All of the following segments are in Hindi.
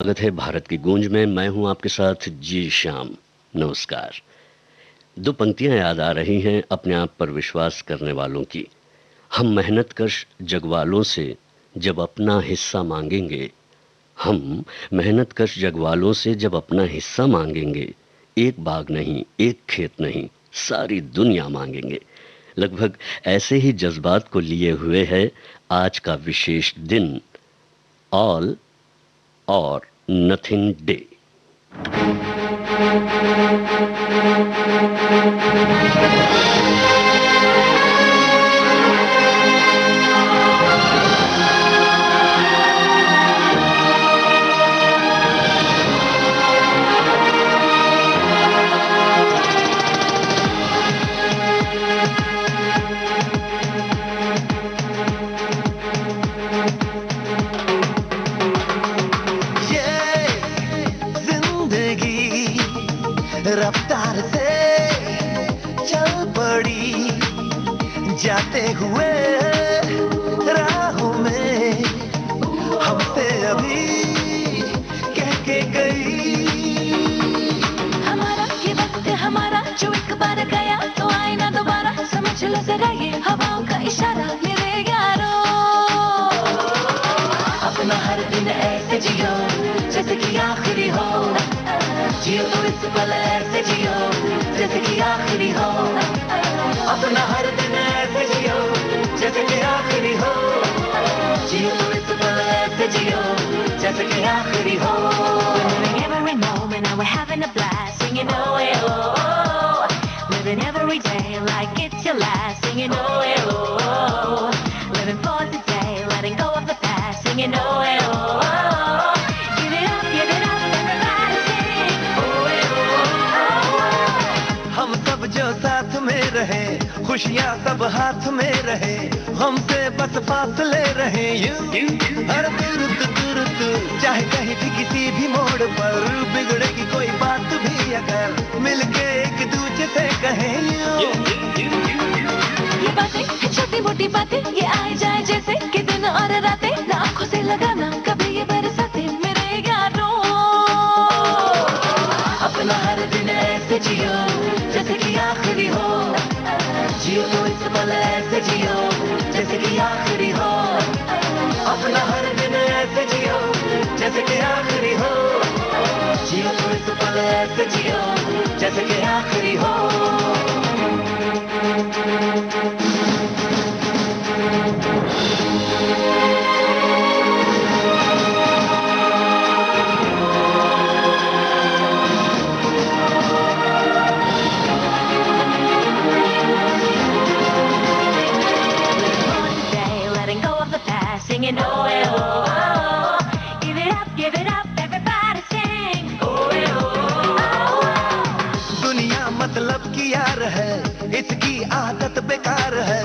स्वागत है भारत की गूंज में। मैं हूं आपके साथ जी श्याम। नमस्कार। दो पंक्तियां याद आ रही हैं अपने आप पर विश्वास करने वालों की। हम मेहनत कश जगवालों से जब अपना हिस्सा मांगेंगे, हम मेहनत कश जगवालों से जब अपना हिस्सा मांगेंगे, एक बाग नहीं, एक खेत नहीं, सारी दुनिया मांगेंगे। लगभग ऐसे ही जज्बात को लिए हुए है आज का विशेष दिन, ऑल और नथिंग डे। रफ्तार से चल पड़ी जाते हुए राहों में हमसे अभी कह के गई। हमारा ये वक्त हमारा जो एक बार गया तो आए ना दोबारा, समझ लो जरा ये हवाओं का इशारा मेरे यारो। अपना हर दिन ऐसे जियो जैसे कि आखिरी हो, जियो तो इस पल ऐसे जियो जैसे कि आखिरी हो। अपना हर दिन ऐसे जियो जैसे कि आखिरी हो, जियो तो इस पल ऐसे जियो जैसे कि आखिरी हो। Living every moment and we're having a blast, singing oh eh, oh oh. Living every day like it's your last, singing oh eh, oh oh. Living for today, letting go of the past, singing oh eh, oh oh. हम सब जो साथ में रहे, खुशियाँ सब हाथ में रहे, हमसे बस फासले रहे यूं हर तुरत चाहे कहीं भी किसी भी मोड़ पर बिगड़ेगी कोई बात भी अगर मिलके एक दूसरे से कहें यूं। ये बातें छोटी मोटी बातें ये आए जाए जैसे कि दिन और रातें, ना आंखों से लगाना कभी ये बरसाते मेरे यारों। अपना हर दिन ऐसे जियो जैसे कि आखिरी हो, जियो तो इस पल ऐसे जियो जैसे कि आखिरी हो। अपना हर दिन ऐसे जियो जैसे कि आखिरी हो, जियो तो इस पल ऐसे जियो जैसे कि आखिरी हो। Singing oh eh, oh oh. Give it up, everybody sing oh eh, oh oh. दुनिया मतलब की यार है, इसकी आदत बेकार है,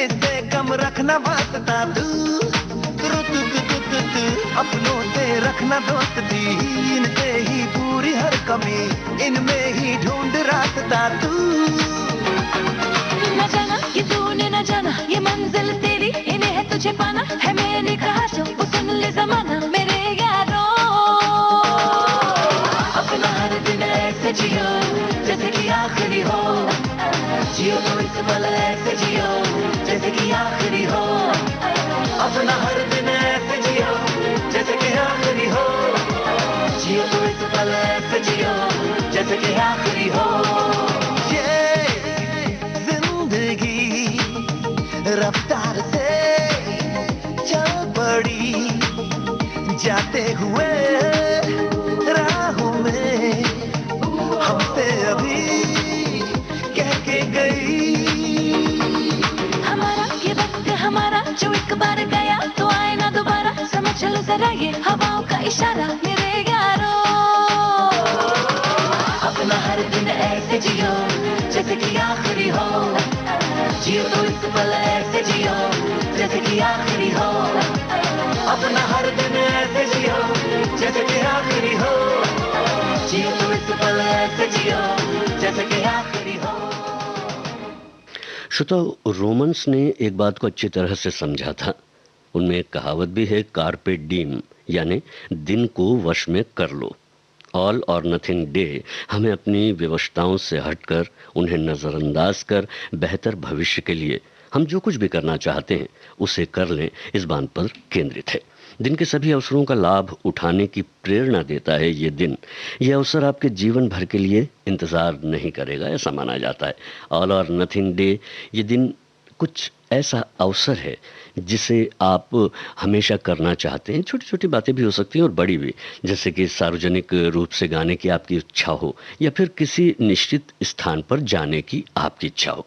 इससे कम रखना वास्ता तू अपनों से रखना दोस्ती, इनसे ही पूरी हर कमी, इनमें ही ढूंढ रास्ता तू। न जाना ये तूने न जाना ये मंजिल तेरी, इन्हें है तुझे पाना है मैंने कहा जो वो सुन ले जमाना मेरे यारों। अपना हर दिन ऐसे जियो जैसे कि आखिरी हो, जियो तो इस पल ऐसे जियो जैसे कि आखिरी हो। अपना हर दिन ऐसे जियो जैसे कि आखिरी हो, जियो तो इस पल ऐसे जियो जैसे कि आखिरी हो। रफ्तार से चल पड़ी जाते हुए राहों में हमसे अभी कह के गई। हमारा ये वक्त हमारा जो एक बार गया तो आए ना दोबारा, समझ लो जरा ये हवाओं का इशारा मेरे यारों। अपना हर दिन ऐसे जियो जैसे कि आखिरी हो, जियो तो इस पल ऐसे जियो जैसे कि आखिरी हो। अपना हर दिन ऐसे जियो जैसे कि आखिरी हो, जियो तो इस पल ऐसे जियो जैसे कि आखिरी हो। श्रोताओ, रोमन्स ने एक बात को अच्छी तरह से समझा था। उनमें एक कहावत भी है, कार्पे डीम, यानी दिन को वश में कर लो। ऑल और नथिंग डे हमें अपनी विवशताओं से हटकर, उन्हें नज़रअंदाज कर बेहतर भविष्य के लिए हम जो कुछ भी करना चाहते हैं उसे कर लें, इस बात पर केंद्रित है। दिन के सभी अवसरों का लाभ उठाने की प्रेरणा देता है ये दिन। ये अवसर आपके जीवन भर के लिए इंतज़ार नहीं करेगा, ऐसा माना जाता है। ऑल और नथिंग डे ये दिन कुछ ऐसा अवसर है जिसे आप हमेशा करना चाहते हैं। छोटी छोटी बातें भी हो सकती हैं और बड़ी भी, जैसे कि सार्वजनिक रूप से गाने की आपकी इच्छा हो या फिर किसी निश्चित स्थान पर जाने की आपकी इच्छा हो,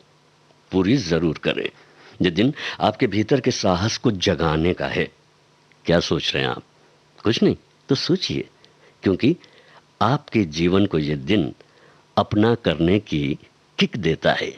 पूरी ज़रूर करें। ये दिन आपके भीतर के साहस को जगाने का है। क्या सोच रहे हैं आप? कुछ नहीं तो सोचिए, क्योंकि आपके जीवन को ये दिन अपना करने की किक देता है।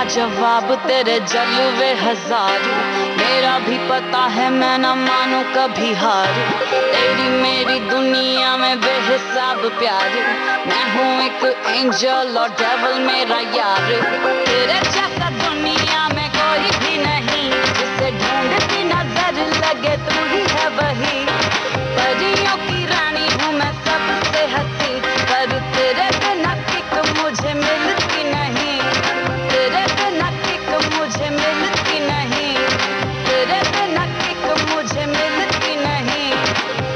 जवाब तेरे जलवे हजारों, मेरा भी पता है मैं न मानू कभी हार। तेरी मेरी दुनिया में बेहिसाब प्यार, मैं हूँ एक एंजल और डेविल मेरा यार। तेरे जैसा दुनिया में कोई भी नहीं, जिसे ढूंढती नजर लगे तू ही है वही। परियों की रानी हूँ मैं सबसे हंसी, पर तेरे बिना किक मुझे मिलती नहीं। तेरे बिना किक मुझे मिलती नहीं, तेरे बिना किक मुझे मिलती नहीं।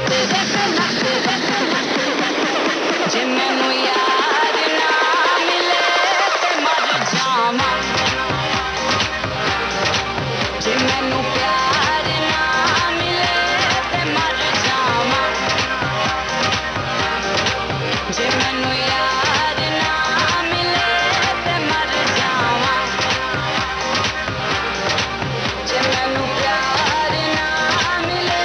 तेरे बिना जे मैनू यार ना मिले ते मर जावां, जे मैनू प्यार ना मिले ते मर जावां, जे मैनू यार ना मिले ते मर जावां, जे मैनू प्यार ना मिले,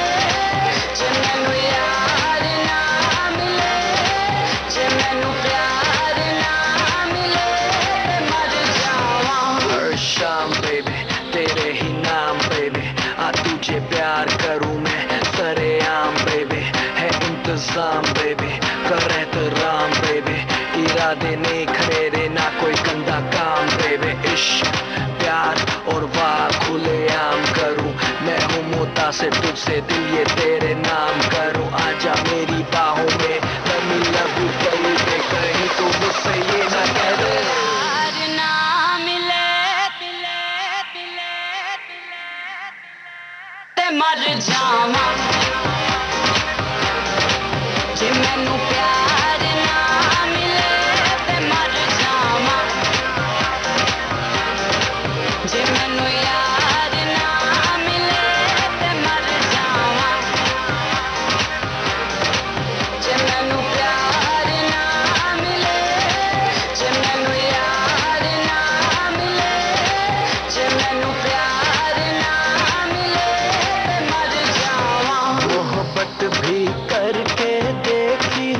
जे मैनू यार ना मिले, जे मैनू प्यार ना मिले ते मर जावां। हर शाम बेबी तेरे ही नाम बेबी, आ तुझे प्यार करूं मैं सरेआम बेबी। है इंतजाम बेबी, कर एहतराम बेबी, इरादे नहीं खड़े ना कोई गंदा काम बेबी। इश्क प्यार और वाह खुले आम करूं, मैं हूँ मोता से तुझसे दिल ये तेरे नाम करूं। आजा मेरी बाहों में मैं लव यू बेबी, कहीं तो मुझसे ये ना कह दे प्यार ना मिले ते मर जावां, जे मैनू प्यार ना मिले ते मर जावां, जे मैनू यार ना मिले ते मर जावां, जे मैनू प्यार ना मिले, जे मैनू यार ना मिले, जे मैनू प्यार ना मिले ते मर जावां। मोहब्बत भी करके देखी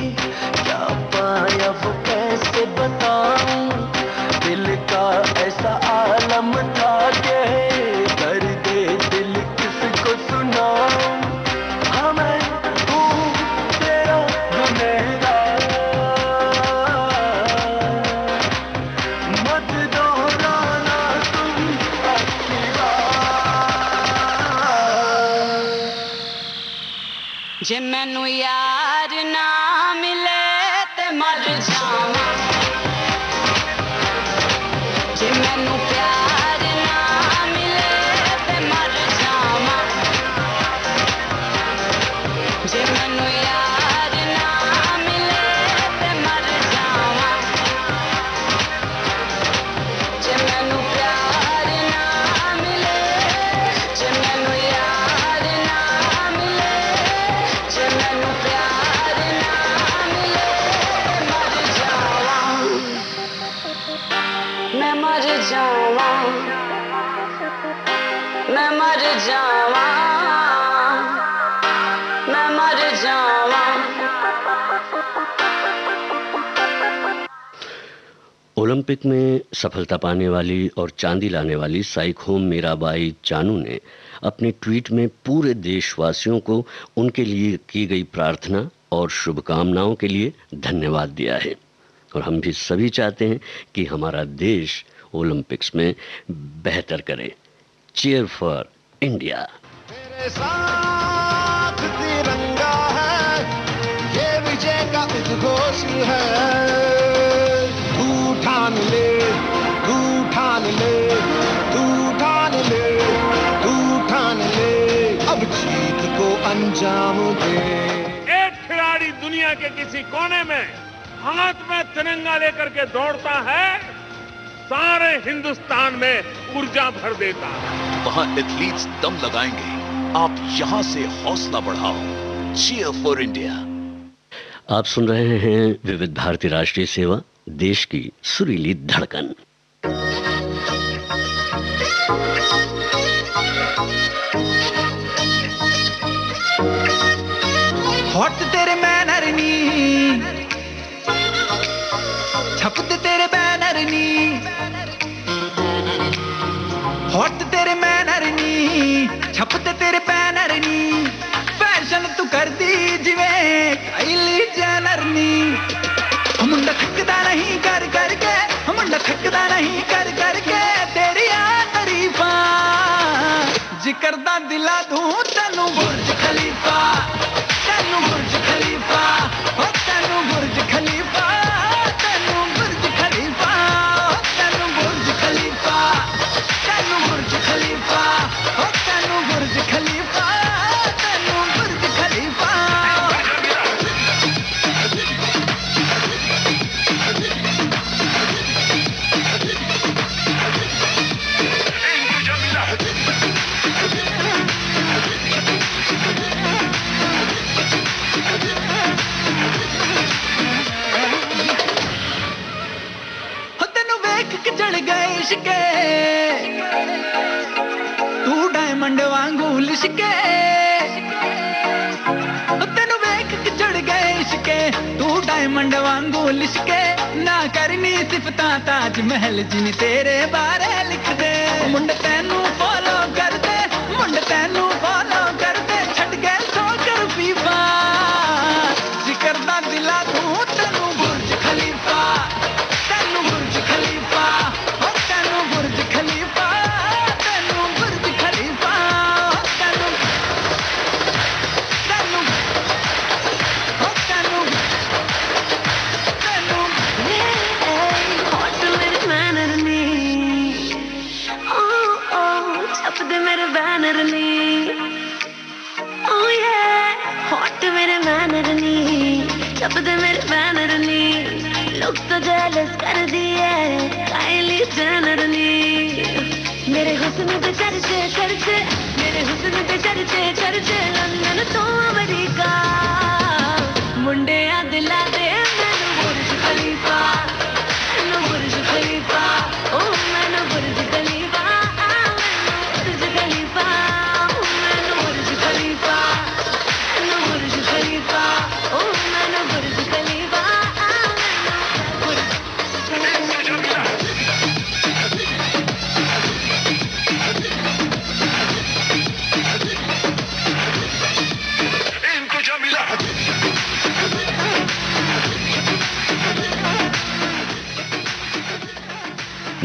ओलंपिक में सफलता पाने वाली और चांदी लाने वाली साइखोम मीराबाई चानू ने अपने ट्वीट में पूरे देशवासियों को उनके लिए की गई प्रार्थना और शुभकामनाओं के लिए धन्यवाद दिया है। और हम भी सभी चाहते हैं कि हमारा देश ओलंपिक्स में बेहतर करे। Cheer for India. मेरे साथ तिरंगा है, ये विजय का उद्घोष है। तू ठान ले, तू ठान ले, तू ठान ले, तू ठान ले, अब जीत को अंजाम दे। एक खिलाड़ी दुनिया के किसी कोने में हाथ में तिरंगा लेकर के दौड़ता है, सारे हिंदुस्तान में ऊर्जा भर देता है। वहां एथलीट्स दम लगाएंगे, आप यहां से हौसला बढ़ाओ। Cheer for India. आप सुन रहे हैं विविध भारती राष्ट्रीय सेवा, देश की सुरीली धड़कन। हॉट तेरे मैनर नी, छपते तेरे बैनर नी, हॉट तेरे मैनर नी, छपते तेरे बैनर नी, फैशन तू कर दी जिवें काइली जेनर नी। मुंडा थकदा नहीं कर करके, मुंडा थकदा नहीं कर करके, तेरी तारीफा जिक्र दा दिला दूं तैनू बुर्ज खलीफा, तैनू बुर्ज खलीफा, ओ तैनू बुर्ज खलीफा, तैनू बुर्ज खलीफा, तैनू बुर्ज खलीफा, तैनू बुर्ज खलीफा, ओ तैनू बुर्ज खलीफा, तैनू बुर्ज खलीफा। चढ़ गए इश्के, तू डायमंड वांगू लिशके, तेनू वेख के चढ़ गए इश्के, तू डायमंड वांगू लिशके, ना करनी सिफता ताज महल जिन तेरे बारे लिख दे। मुंड तैनू फॉलो कर दे, मुंड तैनू फॉलो कर दे, छट गए सो कर फीफा, जिक्र दा दिला दूं तैनू बुर्ज खलीफा, तैनू बुर्ज खलीफा, ओ तैनू बुर्ज खलीफा, तैनू बुर्ज खलीफा, तैनू तैनू ओ तैनू तैनू। हॉट मेरे बैनर नी, ओ छपदे मेरे बैनर नी, ओ ये हॉट मेरे बैनर नी, छपदे मेरे बैनर नी, लोग तो जेलस कर दिए काइली जेनर नी। मेरे हुस्न पे चर्चे चर्चे, मेरे हुस्न पे चर्चे चर्चे, लंदन तो अमेरिका, मुंडे आ दिला दे मैनू बुर्ज खलीफा, मैनू बुर्ज खलीफा, ओ मैनू बुर्ज खलीफा, मैनू बुर्ज खलीफा, मैनू बुर्ज खलीफा, मैनू बुर्ज खलीफा, ओ मैनू बुर्ज खलीफा,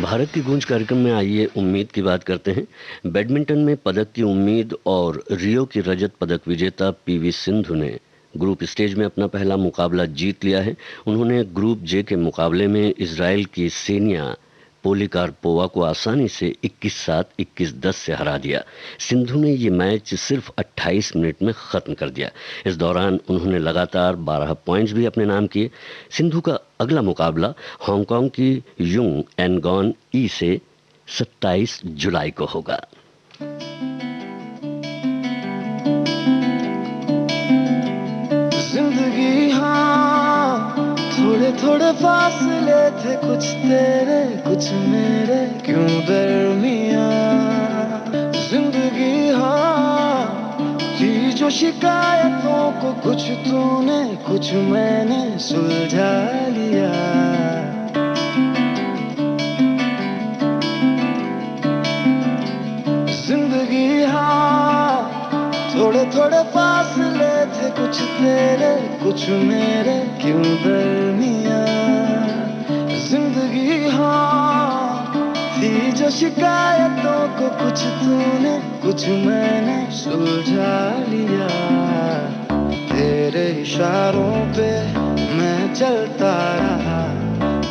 भारत की गूंज कार्यक्रम में आइए उम्मीद की बात करते हैं। बैडमिंटन में पदक की उम्मीद और रियो की रजत पदक विजेता पीवी सिंधु ने ग्रुप स्टेज में अपना पहला मुकाबला जीत लिया है। उन्होंने ग्रुप जे के मुकाबले में इजराइल की सेनिया पोलिकार्पोवा को आसानी से 21-7, 21-10 से हरा दिया। सिंधु ने ये मैच सिर्फ 28 मिनट में खत्म कर दिया। इस दौरान उन्होंने लगातार 12 पॉइंट्स भी अपने नाम किए। सिंधु का अगला मुकाबला हांगकांग की युंग एनगॉन ई से 27 जुलाई को होगा। जिंदगी हाँ, थोड़े थोड़े फासले थे, कुछ तेरे कुछ मेरे, क्यों दरमियां। जिंदगी हाँ, की जो शिकायतों को कुछ तूने कुछ मैंने सुलझा लिया। थोड़े फासले थे, कुछ तेरे कुछ मेरे, क्यों दरमिया जिंदगी हाँ थी जो शिकायतों को कुछ तूने कुछ मैंने सुलझा लिया। तेरे इशारों पे मैं चलता रहा,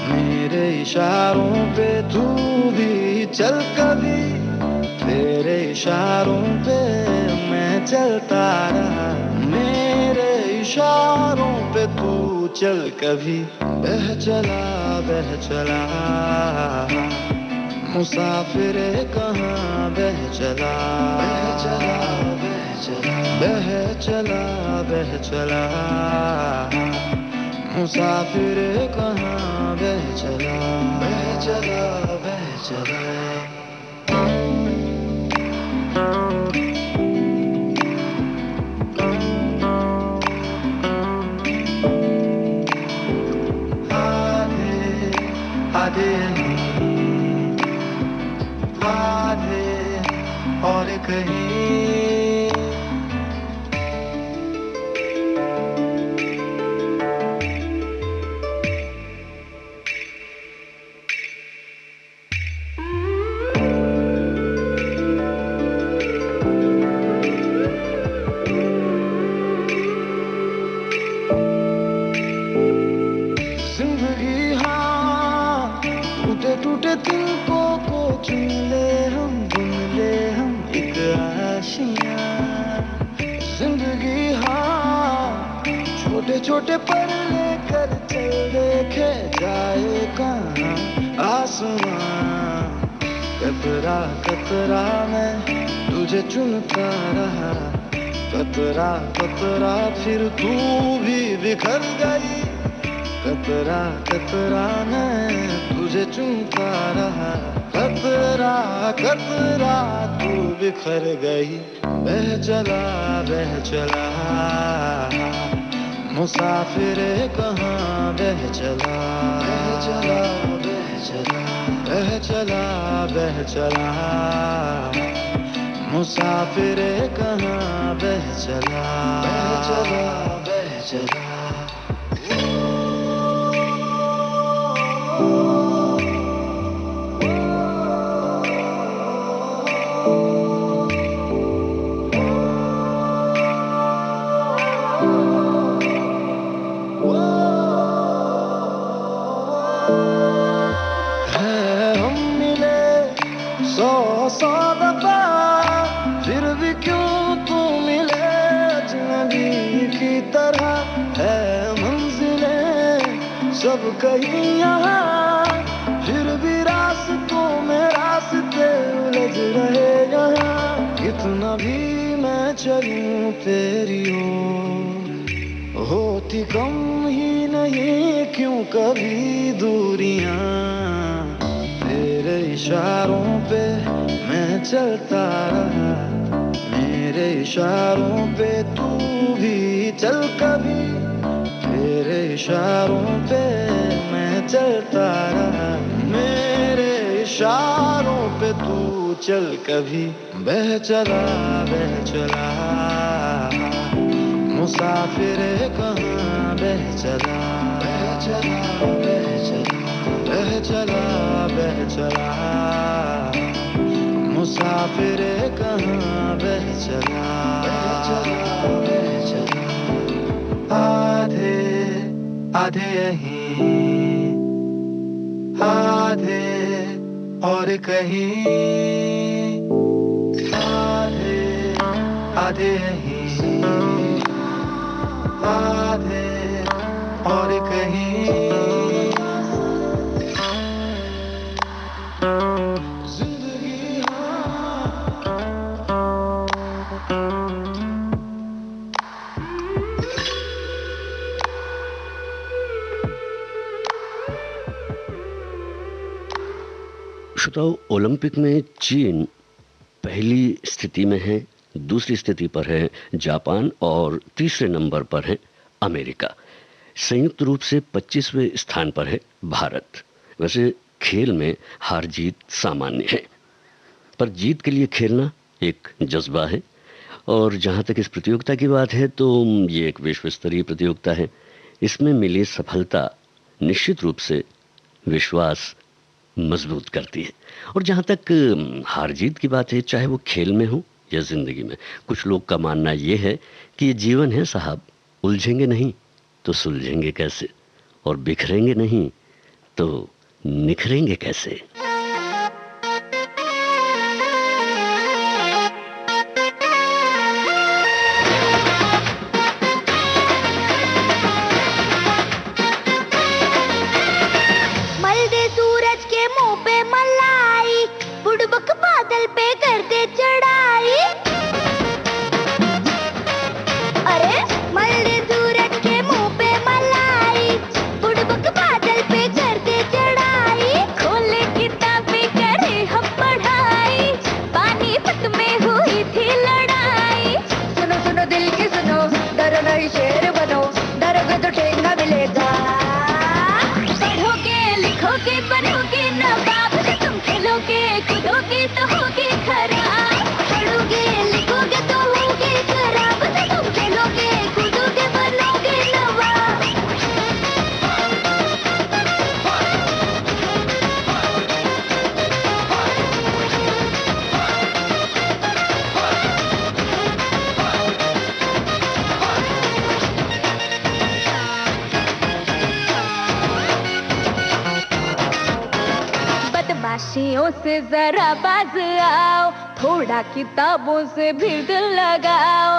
मेरे इशारों पे तू भी चल कभी। तेरे इशारों पे मैं चलता रहा, मेरे इशारों पे तू चल कभी। बह चला मुसाफिरे कहाँ बह चला, बह चला मुसाफिरे कहाँ बह चला, बह चला। आधे और कहीं जिंदगी हाँ टूटे टूटे तिनकों को चुन ले हम, बुन ले हम एक आशियाँ। जिंदगी हाँ छोटे छोटे पर लेकर चल, देखे जाए कहाँ आसमां। कतरा कतरा मैं तुझे चुनता रहा, कतरा कतरा फिर तू भी बिखर गई। कतरा कतरा मैं तुझे चुनता रहा, कतरा कतरा तू बिखर गई। बह चला मुसाफिरे कहाँ बह चला, बह चला मुसाफिरे कहाँ बह चला, बह चला। सौ दफा फिर भी क्यों तू मिले अजनबी की तरह। है मंजिलें सब कहीं यहाँ, फिर भी रास्तों में रास्ते उलझ रहे यहाँ। कितना भी मैं चलूं तेरी ओर, होती कम ही नहीं क्यों कभी दूरियां। तेरे इशारों पे मैं चलता रहा, मेरे इशारों पे तू भी चल कभी। तेरे इशारों पे मैं चलता रहा, मेरे इशारों पे तू चल कभी। बह चला मुसाफिरे कहाँ बह चला, बह चला मुसाफिरे कहाँ बह चला, आधे यहीं आधे और कहीं, आधे यहीं आधे और कहीं। श्रोताओ, ओलंपिक में चीन पहली स्थिति में है, दूसरी स्थिति पर है जापान और तीसरे नंबर पर है अमेरिका। संयुक्त रूप से 25वें स्थान पर है भारत। वैसे खेल में हार जीत सामान्य है, पर जीत के लिए खेलना एक जज्बा है और जहाँ तक इस प्रतियोगिता की बात है तो ये एक विश्व स्तरीय प्रतियोगिता है। इसमें मिली सफलता निश्चित रूप से विश्वास मजबूत करती है। और जहाँ तक हार जीत की बात है, चाहे वो खेल में हो या जिंदगी में, कुछ लोग का मानना ये है कि ये जीवन है साहब, उलझेंगे नहीं तो सुलझेंगे कैसे, और बिखरेंगे नहीं तो निखरेंगे कैसे। बदमाशियों से जरा बाज आओ, थोड़ा किताबों से भी दिल लगाओ।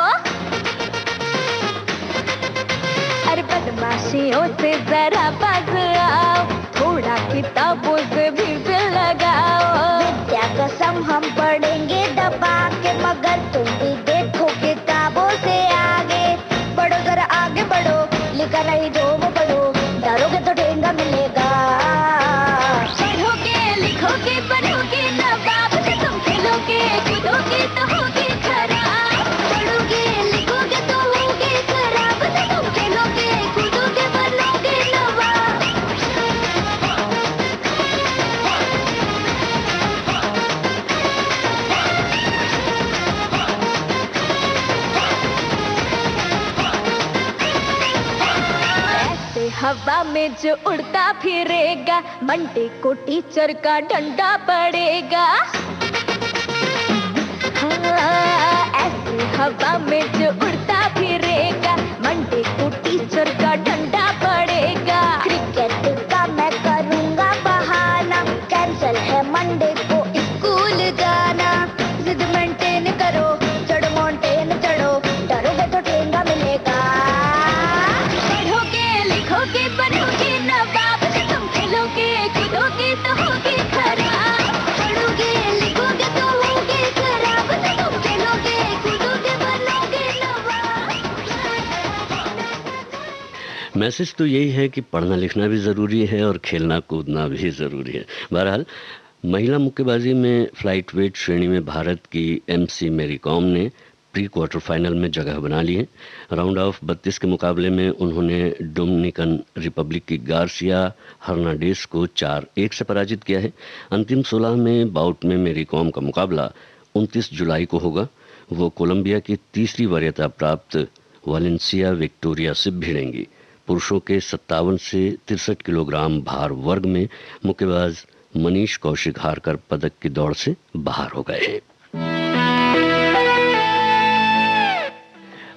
अरे बदमाशियों से जरा बाज आओ, थोड़ा किताबों से भी दिल लगाओ। विद्या कसम हम पढ़ेंगे दबा के, मगर तुम भी देखो किताबों से आगे बढ़ो, जरा आगे बढ़ो, लिखा नहीं जो वो पढ़ो, डरोगे तो ठेंगा मिलेगा। पढ़ोगे लिखोगे बनोगे नवाब, तुम खेलोगे कूदोगे तो होगे खराब। पढ़ोगे लिखोगे तो होगे खराब, तुम खेलोगे कूदोगे बनोगे नवाब। ऐसे हवा में जो उड़ता फिरेगा, मंडे को टीचर का डंडा पड़ेगा। हाँ, ऐसे हवा में जो उड़ता फिरेगा, मंडे को टीचर का डंडा पड़ेगा। क्रिकेट का मैं करूंगा बहाना, कैंसल है मंडे को स्कूल जाना। जिद मेंटेन करो, चढ़ो माउंटेन चढ़ो, डरोगे तो ठेंगा मिलेगा। पढ़ोगे लिखोगे बनोगे नवाब, तुम खेलोगे कूदोगे तो होगे खराब। पढ़ोगे लिखोगे तो होगे खराब, तुम खेलोगे कूदोगे बनोगे नवाब। मैसेज तो यही है कि पढ़ना लिखना भी ज़रूरी है और खेलना कूदना भी ज़रूरी है। बहरहाल, महिला मुक्केबाजी में फ्लाइट वेट श्रेणी में भारत की MC मेरी कॉम ने प्री क्वार्टर फाइनल में जगह बना ली है। राउंड ऑफ 32 के मुकाबले में उन्होंने डोमिनिकन रिपब्लिक की गार्सिया हर्नांडेज को 4-1 से पराजित किया है। अंतिम 16 में बाउट में मेरी कॉम का मुकाबला 29 जुलाई को होगा। वो कोलंबिया की तीसरी वरीयता प्राप्त वालेंसिया विक्टोरिया से भिड़ेंगी। पुरुषों के 57 से 63 किलोग्राम भार वर्ग में मुक्केबाज मनीष कौशिक हारकर पदक की दौड़ से बाहर हो गए हैं।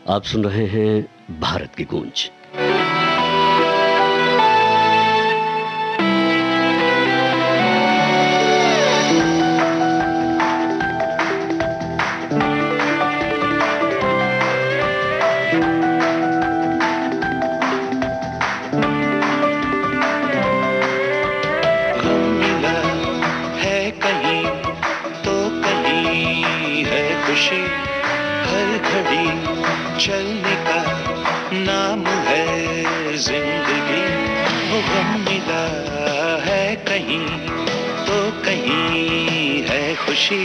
आप सुन रहे हैं भारत की गूंज। मिला है कहीं तो कहीं है खुशी, हर घड़ी चलने का नाम है जिंदगी। वो गम मिला है कहीं तो कहीं है खुशी,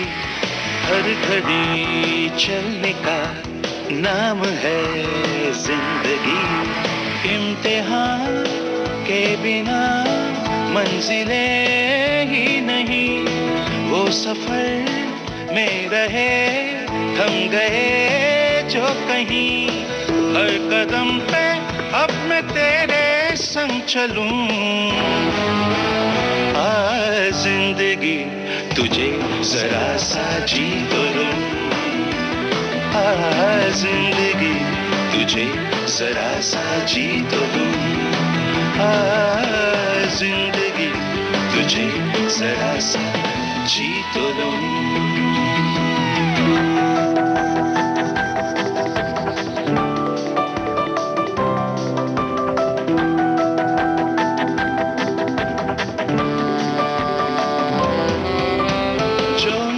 हर घड़ी चलने का नाम है जिंदगी। इम्तिहान के बिना मंजिलें ही नहीं, वो सफर में रहे थम गए कहीं, हर कदम पे अब मैं तेरे संग चलूं। जिंदगी तुझे जरा सा जी तो लूं, जिंदगी तुझे जरा सा जी तो लूं, जिंदगी तुझे जरा सा जी तो लूं।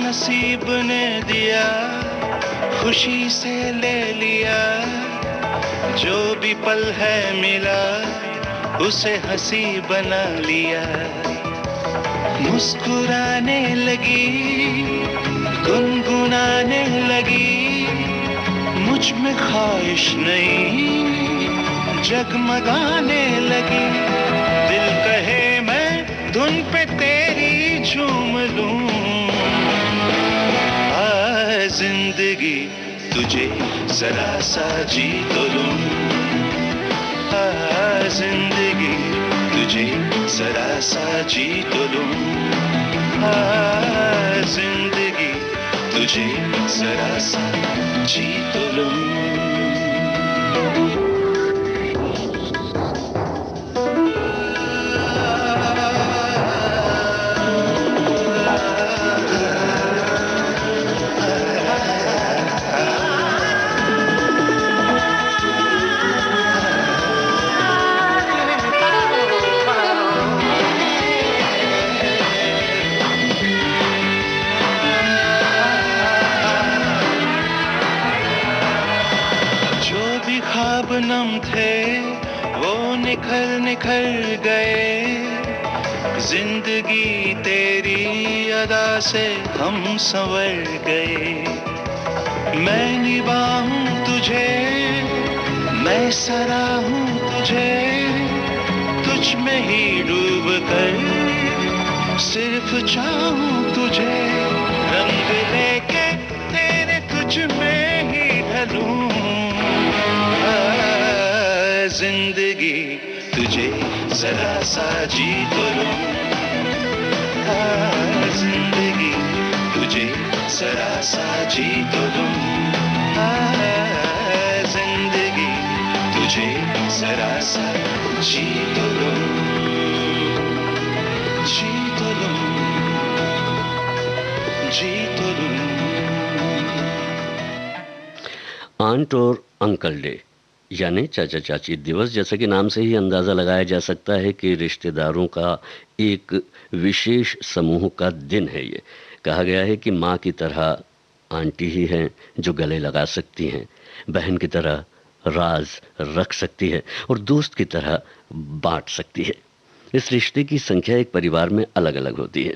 नसीब ने दिया खुशी से ले लिया, जो भी पल है मिला उसे हंसी बना लिया। मुस्कुराने लगी, गुनगुनाने लगी, मुझ में ख्वाहिश नहीं जगमगाने लगी। दिल कहे मैं धुन पे तेरी झूम लूं, जिंदगी तुझे जरा सा जी तो लूं, जिंदगी तुझे जरा सा जी तो लूं, जिंदगी तुझे जरा सा जी तो लूं। नम थे वो निखर निखर गए, जिंदगी तेरी अदा से हम संवर गए। मैं निभाऊं तुझे, मैं सराहूं तुझे, तुझ में ही डूब कर सिर्फ चाहूं तुझे। रंग लेके तेरे तुझ में ही ढलूं, जिंदगी तुझे जरा सा जी तो लूं, जिंदगी तुझे जरा सा जी तो लूं, जिंदगी तुझे जरा सा जी तो लूं, जी तो लूं, जी तो लूं। आंट और अंकल डे यानी चाचा चाची दिवस, जैसा कि नाम से ही अंदाज़ा लगाया जा सकता है कि रिश्तेदारों का एक विशेष समूह का दिन है। ये कहा गया है कि माँ की तरह आंटी ही हैं जो गले लगा सकती हैं, बहन की तरह राज रख सकती है और दोस्त की तरह बांट सकती है। इस रिश्ते की संख्या एक परिवार में अलग अलग होती है।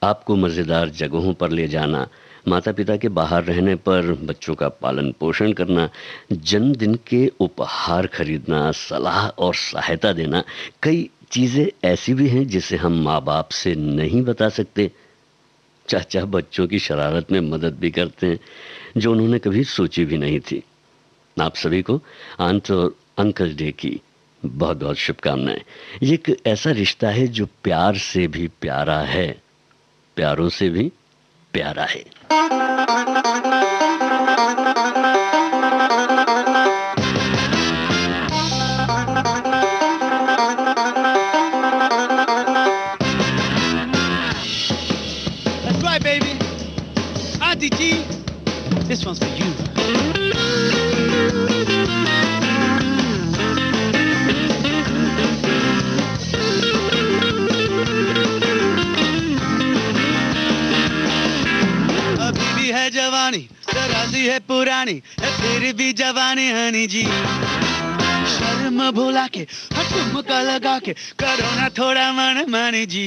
आपको मज़ेदार जगहों पर ले जाना, माता पिता के बाहर रहने पर बच्चों का पालन पोषण करना, जन्मदिन के उपहार खरीदना, सलाह और सहायता देना, कई चीज़ें ऐसी भी हैं जिसे हम माँ बाप से नहीं बता सकते। चाचा बच्चों की शरारत में मदद भी करते हैं जो उन्होंने कभी सोची भी नहीं थी। आप सभी को आंट और अंकल डे की बहुत बहुत शुभकामनाएं। ये एक ऐसा रिश्ता है जो प्यार से भी प्यारा है, प्यारों से भी प्यारा है। That's right, baby. Auntie G, this one's for you. है जवानी तराजी है पुरानी है फिर भी जवानी हनी जी, शर्म भुला के ठुमका लगा के करो ना थोड़ा मन मानी जी।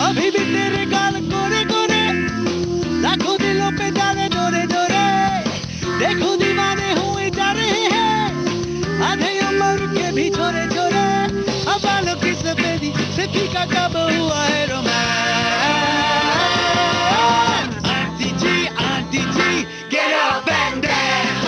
अभी भी तेरे गाल गोरे गोरे, लाखों दिलों पे डाले डोरे डोरे, देखो दीवाने हुए जा रहे हैं आधे उम्र के भी छोरे छोरे। अब बालों की सफेदी से फीका कब हुआ है romance. Get up and dance.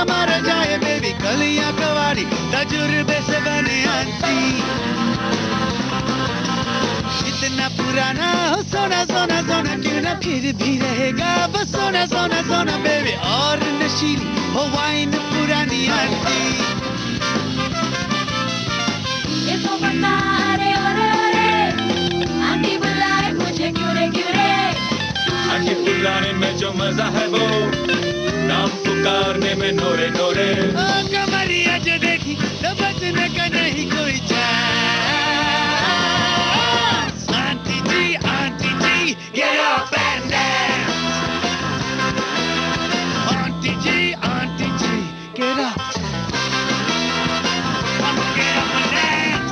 न मारा जाए बेबी कलियां कवाड़ी तजुर्बे से बने आंटी इतना पुराना हो सोना सोना सोना क्यों ना फिर भी रहेगा बस सोना सोना सोना बेबी और नशीली हो वाइन पुरानी आंटी इसको पता अरे ओरे ओरे आंटी बुलाए मुझे क्यों रे आंटी बुलाने में जो मजा है वो नाम पुकारने में नोरे नोरे ओ कमरिया जो देखी तो बचने का नहीं कोई chance aunty ji get up and dance aunty ji get up come on get up and dance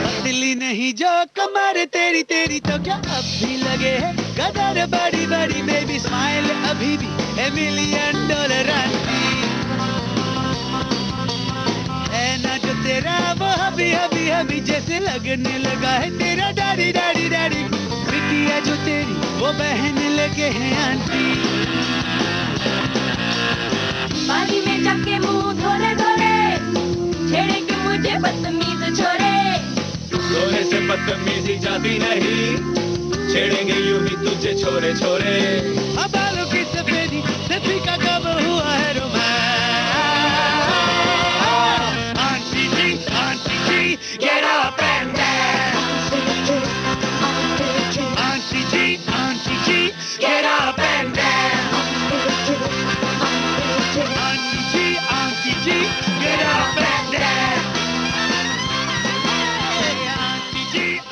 पतली नहीं जो कमर तेरी तेरी तो क्या अब भी लगे है कदर बड़ी बड़ी बेबी स्माइल अभी भी $1 million आंटी है ना जो तेरा वो अभी जैसे लगने लगा है तेरा डैडी डैडी डैडी बिटिया जो तेरी वो बहन लगे हैं आंटी पानी में चक्के मुंह धोले धोले छेड़े क्यों मुझे बदतमीज छोरे सोने से बदतमीजी जाती नहीं छेड़ेंगे यूं ही तुझे छोरे छोरे अब बालों की सफेदी से फीका कब हुआ है romance aunty ji get up and dance aunty ji get up and dance aunty ji get up and dance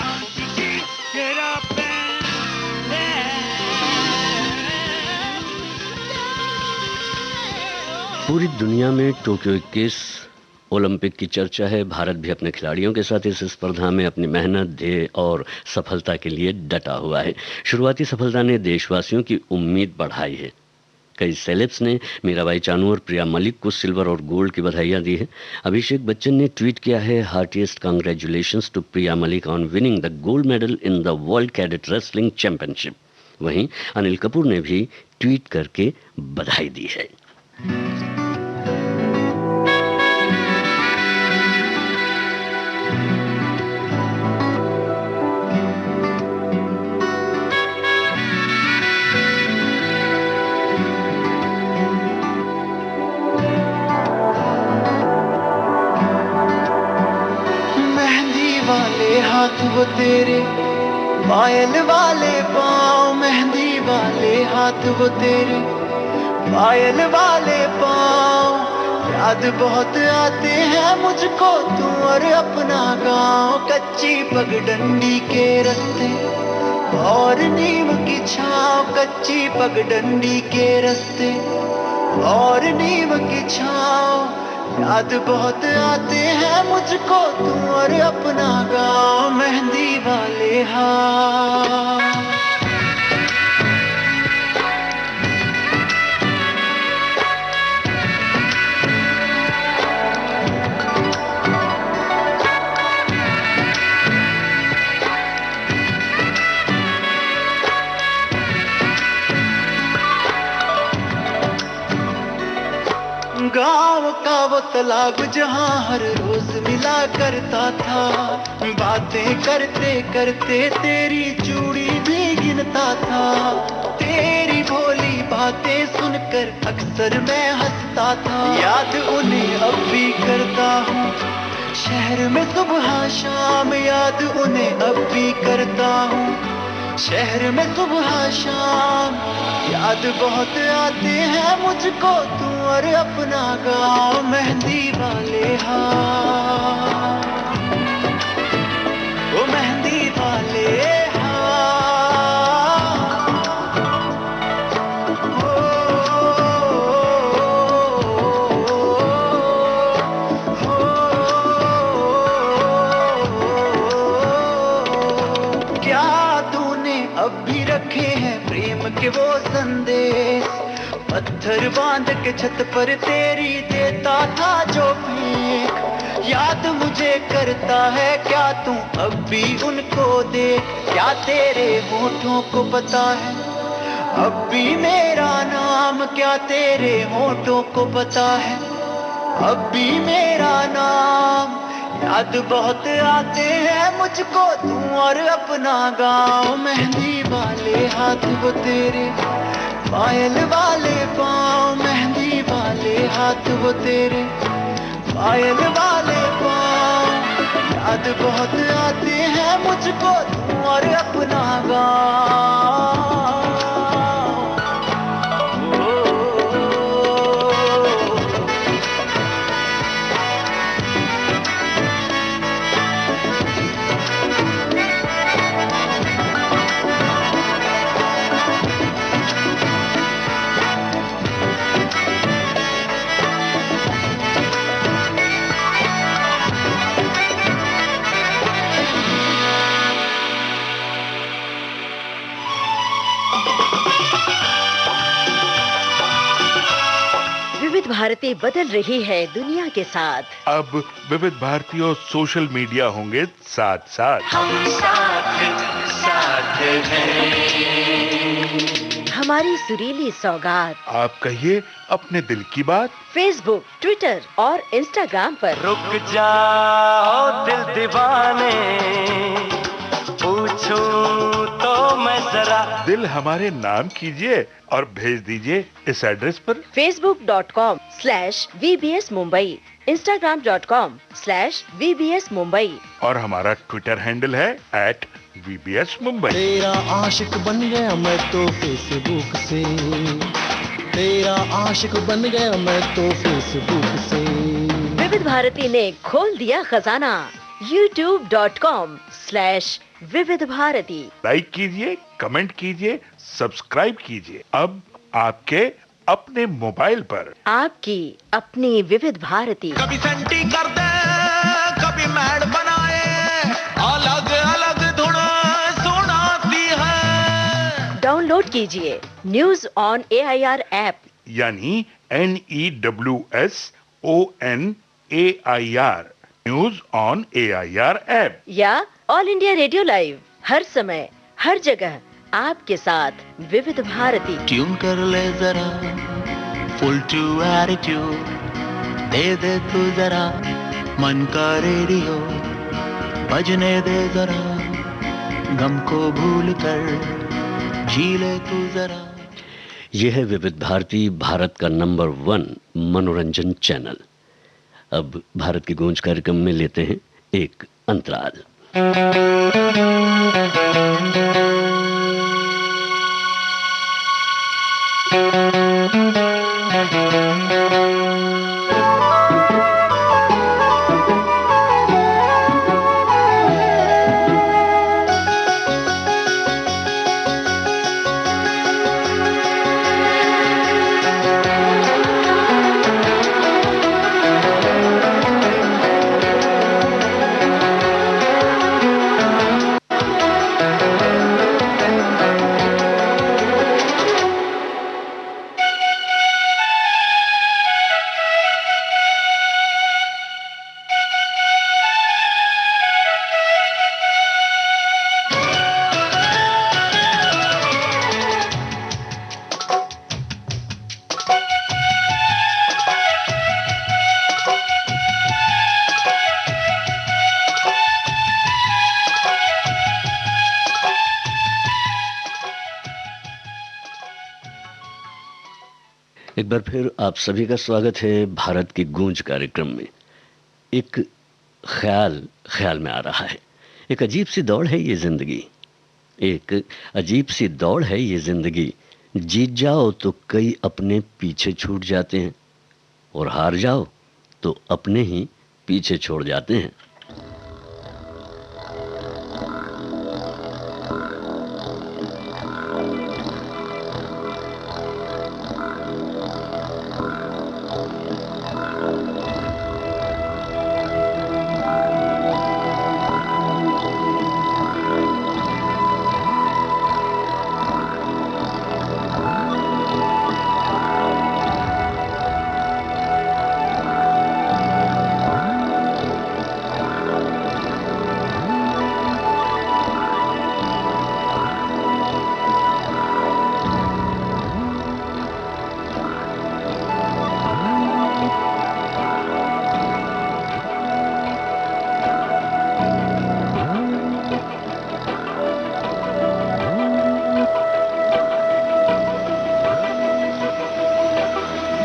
aunty ji get up and पूरी दुनिया में टोक्यो 21 ओलंपिक की चर्चा है। भारत भी अपने खिलाड़ियों के साथ इस स्पर्धा में अपनी मेहनत, ध्येय और सफलता के लिए डटा हुआ है। शुरुआती सफलता ने देशवासियों की उम्मीद बढ़ाई है। कई सेलेब्स ने मीराबाई चानू और प्रिया मलिक को सिल्वर और गोल्ड की बधाइयां दी है। अभिषेक बच्चन ने ट्वीट किया है, heartiest congratulations to Priya Malik on winning the gold medal in the world cadet wrestling championship. वहीं अनिल कपूर ने भी ट्वीट करके बधाई दी है। हाथ वो तेरे पायल वाले पाँव मेहंदी वाले हाथ वो तेरे पायल वाले पाँव याद बहुत आते हैं मुझको तू और अपना गाँव कच्ची पगडंडी के रास्ते और नीम की छाँव कच्ची पगडंडी के रास्ते और नीम की छाँव याद बहुत आते हैं मुझको तू और अपना गाँव मेहंदी वाले हाथ गाँव का वो तालाब जहाँ हर रोज मिला करता था बातें करते करते तेरी चूड़ी भी गिनता था तेरी भोली बातें सुनकर अक्सर मैं हंसता था याद उन्हें अब भी करता हूँ शहर में सुबह शाम याद उन्हें अब भी करता हूँ शहर में सुबह शाम याद बहुत आते हैं मुझको तू और अपना गाँव मेहंदी वाले हाथ ओ मेहंदी वाले हाथ प्रेम के वो संदेश, पत्थर बांध के छत पर तेरी देता था जो फेंक। याद मुझे करता है क्या तू अब भी उनको दे, क्या तेरे होठों को पता है अब भी मेरा नाम, क्या तेरे होठों को पता है अब भी मेरा नाम। याद बहुत आते हैं मुझको तू और अपना गाँव, मेहंदी वाले हाथ वो तेरे, पायल वाले पाँव, मेहंदी वाले हाथ वो तेरे, पायल वाले पाँव। याद बहुत आते हैं मुझको तू और अपना गाँव। विविध भारती बदल रही है दुनिया के साथ। अब विविध भारती और सोशल मीडिया होंगे साथ साथ। हम साथ साथ हैं। हमारी सुरीली सौगात। आप कहिए अपने दिल की बात। फेसबुक, ट्विटर और इंस्टाग्राम पर। रुक जाओ दिल दीवाने, पूछूं तो मैं जरा। दिल हमारे नाम कीजिए और भेज दीजिए इस एड्रेस पर। facebook.com/VBS Mumbai, Instagram.com/VBS Mumbai और हमारा ट्विटर हैंडल है @VBS Mumbai। तेरा आशिक बन गया मैं तो फेसबुक से, तेरा आशिक बन गया मैं तो फेसबुक से। विविध भारती ने खोल दिया खजाना। youtube.com/विविध भारती। लाइक कीजिए, कमेंट कीजिए, सब्सक्राइब कीजिए। अब आपके अपने मोबाइल पर आपकी अपनी विविध भारती। कभी सेंटी कर दे, कभी मैड बनाए, अलग अलग धुन सुनाती है। डाउनलोड कीजिए न्यूज ऑन AIR ऐप, यानी NEWSONAIR, news on AIR app, या ऑल इंडिया रेडियो लाइव, हर समय हर जगह आपके साथ विविध भारती। ट्यून कर ले जरा फुल टू एटीट्यूड, दे दे तू जरा मन का रेडियो, बजने दे जरा गम को भूल कर, जी ले तू जरा। यह है विविध भारती, भारत का नंबर 1 मनोरंजन चैनल। अब भारत की गूंज कार्यक्रम में लेते हैं एक अंतराल। एक बार फिर आप सभी का स्वागत है भारत की गूंज कार्यक्रम में। एक ख्याल में आ रहा है। एक अजीब सी दौड़ है ये जिंदगी, एक अजीब सी दौड़ है ये जिंदगी। जीत जाओ तो कई अपने पीछे छूट जाते हैं, और हार जाओ तो अपने ही पीछे छोड़ जाते हैं।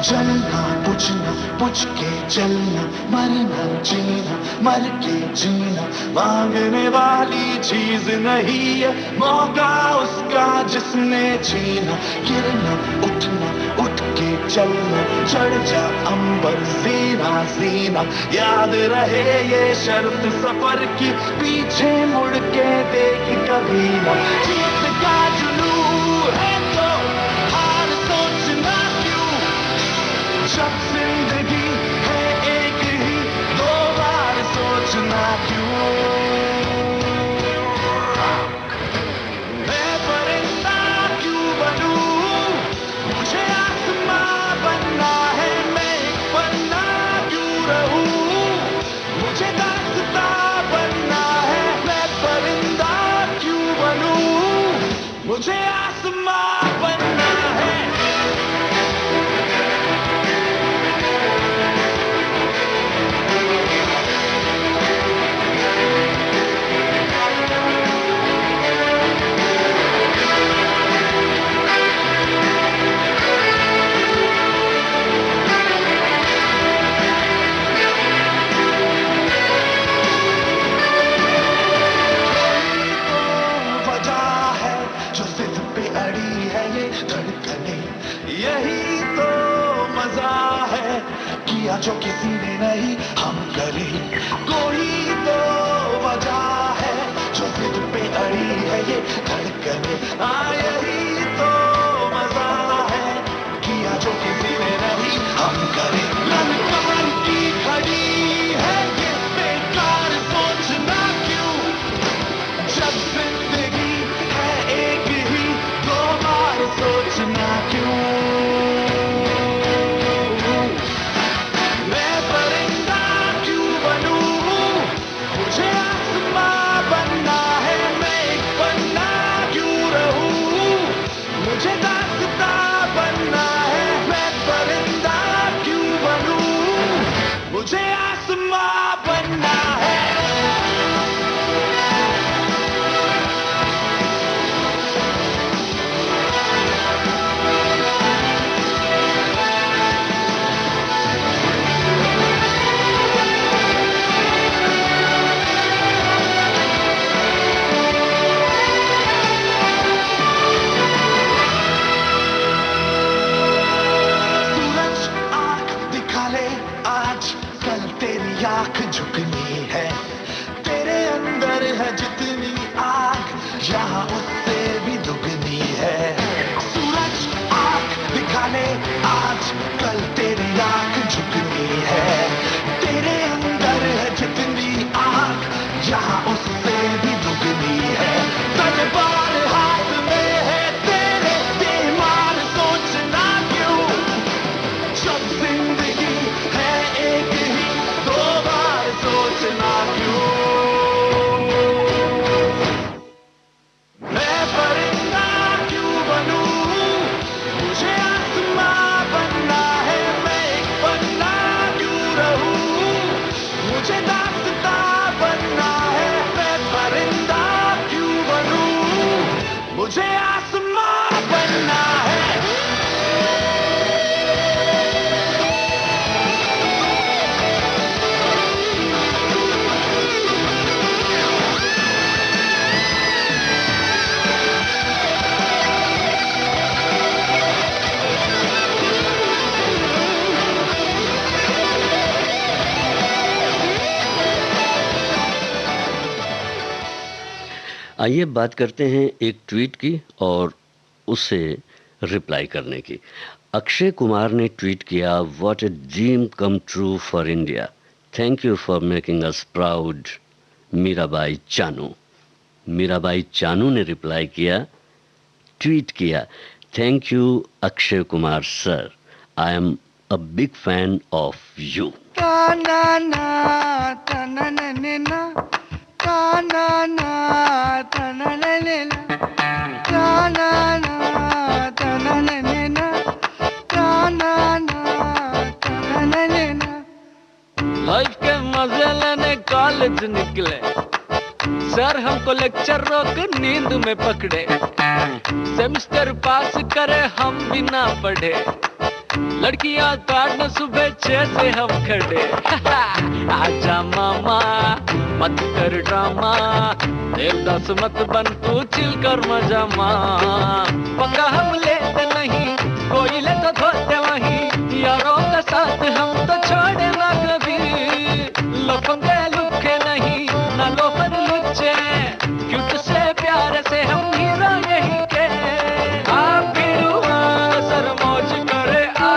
चलना पूछना पूछ के चलना, मरना जीना मर के जीना, मांगने वाली चीज नहीं है मौका उसका जिसने छीना। गिरना उठना उठ के चलना, चढ़ जा अंबर सीना सीना, याद रहे ये शर्त सफर की, पीछे मुड़ के देख कभी ना। जीत का जुनून है तो हार सोचना क्यों, जब जिंदगी है एक ही, दो बार सोचना क्यों। मैं परिंदा क्यों बनूं, मुझे आसमां बनना है, मैं एक पन्ना क्यों रहूं, मुझे दास्तां बनना है। मैं परिंदा क्यों बनूं, मुझे आसमां बनना है। यही तो मजा है, किया जो किसी ने नहीं हम करें। कोई तो वजह है जो दिल पे अड़ी है ये धड़कने। यही तो मजा है, किया जो किसी ने नहीं हम करें। ललकार की घड़ी है ये बेकार सोचना क्यों, जब जिंदगी है एक ही, दो बार सोचना क्यों। मैं परिंदा क्यों बनूं, मुझे आसमां बनना है, मैं एक पन्ना क्यों रहूं, मुझे दास्तां बनना है। मैं परिंदा क्यों बनूं, मुझे आसमां बनना है। आँख झुकनी है, तेरे अंदर है जितनी आग, यहाँ उससे भी दुगनी है। सूरज आँख दिखा ले आज, कल तेरी आँख झुकनी है। तेरे अंदर है जितनी आग, यहाँ उससे भी दुगनी है। तलवार हाथ में है तेरे, बेईमान सोचना क्यों, जब जिंदगी है एक ही, दो बार सोचना क्यों। मैं परिंदा क्यों बनूं, मुझे आसमां बनना है, मैं एक पन्ना क्यों रहूं, मुझे दास्तां बनना है। मैं परिंदा क्यों बनूं, मुझे आसमां बनना है। आइए बात करते हैं एक ट्वीट की और उसे रिप्लाई करने की। अक्षय कुमार ने ट्वीट किया, what a dream come true for India, thank you for making us proud, Mirabai Chanu. Mirabai Chanu ने रिप्लाई किया, ट्वीट किया, thank you Akshay Kumar sir, I am a big fan of you. Life के मजे लेने कॉलेज निकले, सर हमको लेक्चर रोक नींद में पकड़े, सेमेस्टर पास करे हम भी ना पढ़े, लड़कियां ताड़ना सुबह 6 से हम खड़े आजा मामा मत कर ड्रामा, देवदास मत बन तू चिल कर मजा माँ। पंगा हम लेते नहीं, कोई ले तो धोते वहीं, यारों का साथ हम तो छोड़े ना कभी। लफंगे लुके नहीं ना लोफर लुच्चे, क्यूट से प्यार से हम हीरो यहीं के। आप भिड़ुआ सर मौज करे आ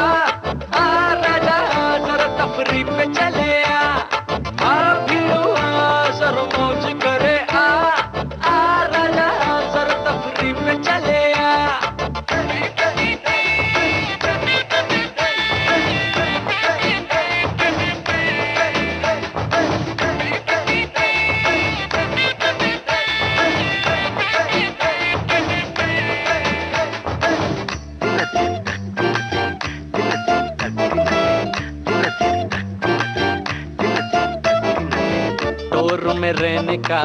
राजा सर तफरी पे चले आ भिड़ुआ सर मौज करे आ राजा सर तफरी पे चले आ। में रहने का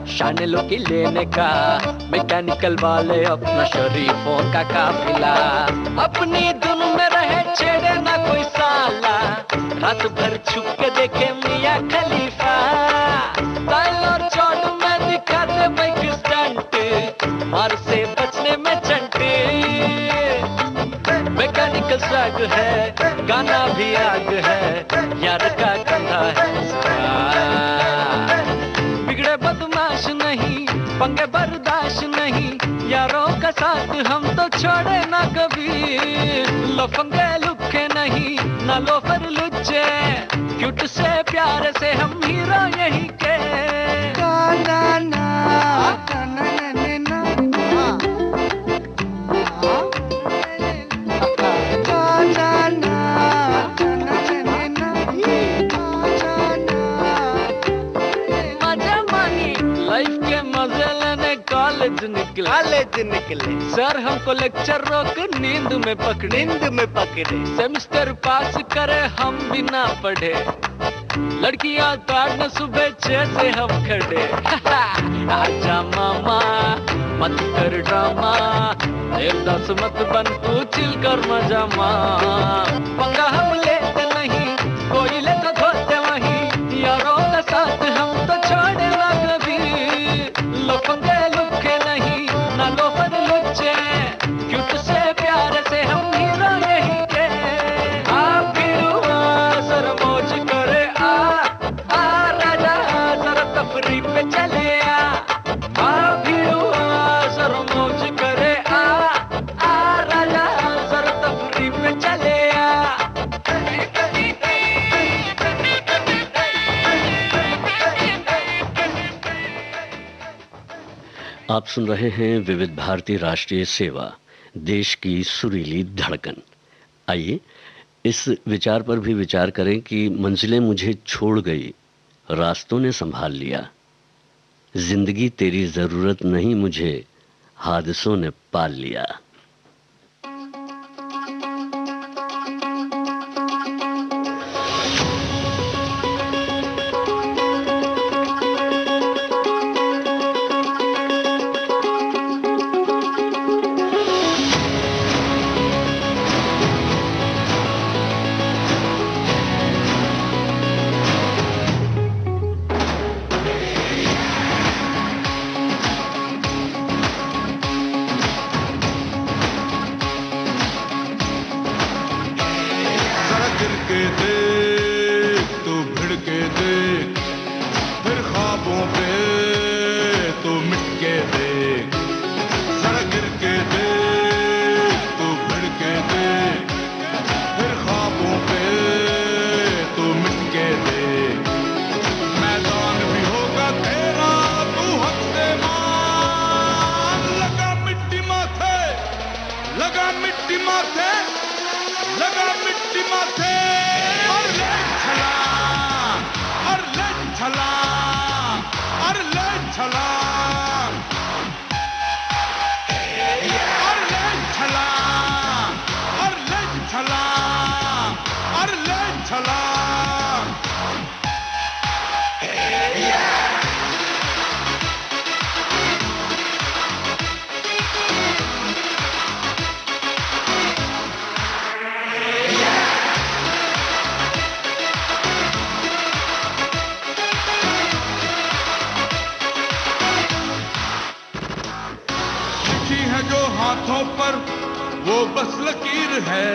शान लो की लेने का, मैकेनिकल वाले अपना शरीफों का काफिला। अपनी धुन में रहे छेड़े ना कोई साला, रात भर छुप के देखे मियां खलीफा। स्टाइल और चौड़ में दिखाते बाइक स्टंट, मार से बचने में चंटे। मैकेनिकल स्वैग है, गाना भी आग है, यार का कंधा है उसका। बिगड़े बदमाश नहीं, पंगे बर्दाश्त नहीं, यारों का साथ हम तो छोड़े ना कभी। लफंगे लुके नहीं ना लोफर लुच्चे, क्यूट से प्यार से हम हीरो यहीं के। ना ना कॉलेज निकले सर हमको लेक्चर रोक नींद में पकड़े। सेमेस्टर पास करे हम बिना पढ़े, लड़कियां ताड़ना सुबह 6 से हम खड़े आजा मामा मत कर ड्रामा, देवदास मत बन तू चिल कर मजा माँ। पंगा हम लेते नहीं, कोई ले तो धोते वहीं, यारों का साथ हम तो छोड़े ना कभी। लफंगे लुके नहीं ना लोफर लुच्चे, क्यूट से प्यार से हम हीरो यहीं के। आप भिड़ुआ सर मौज करे आ राजा सर तफरी पे चले आ भिड़ुआ सर मौज करे आ राजा सर तफरी पे चले आ। आप सुन रहे हैं विविध भारती राष्ट्रीय सेवा, देश की सुरीली धड़कन। आइए इस विचार पर भी विचार करें कि मंजिलें मुझे छोड़ गई, रास्तों ने संभाल लिया। जिंदगी तेरी जरूरत नहीं मुझे, हादसों ने पाल लिया। वो बस लकीर है।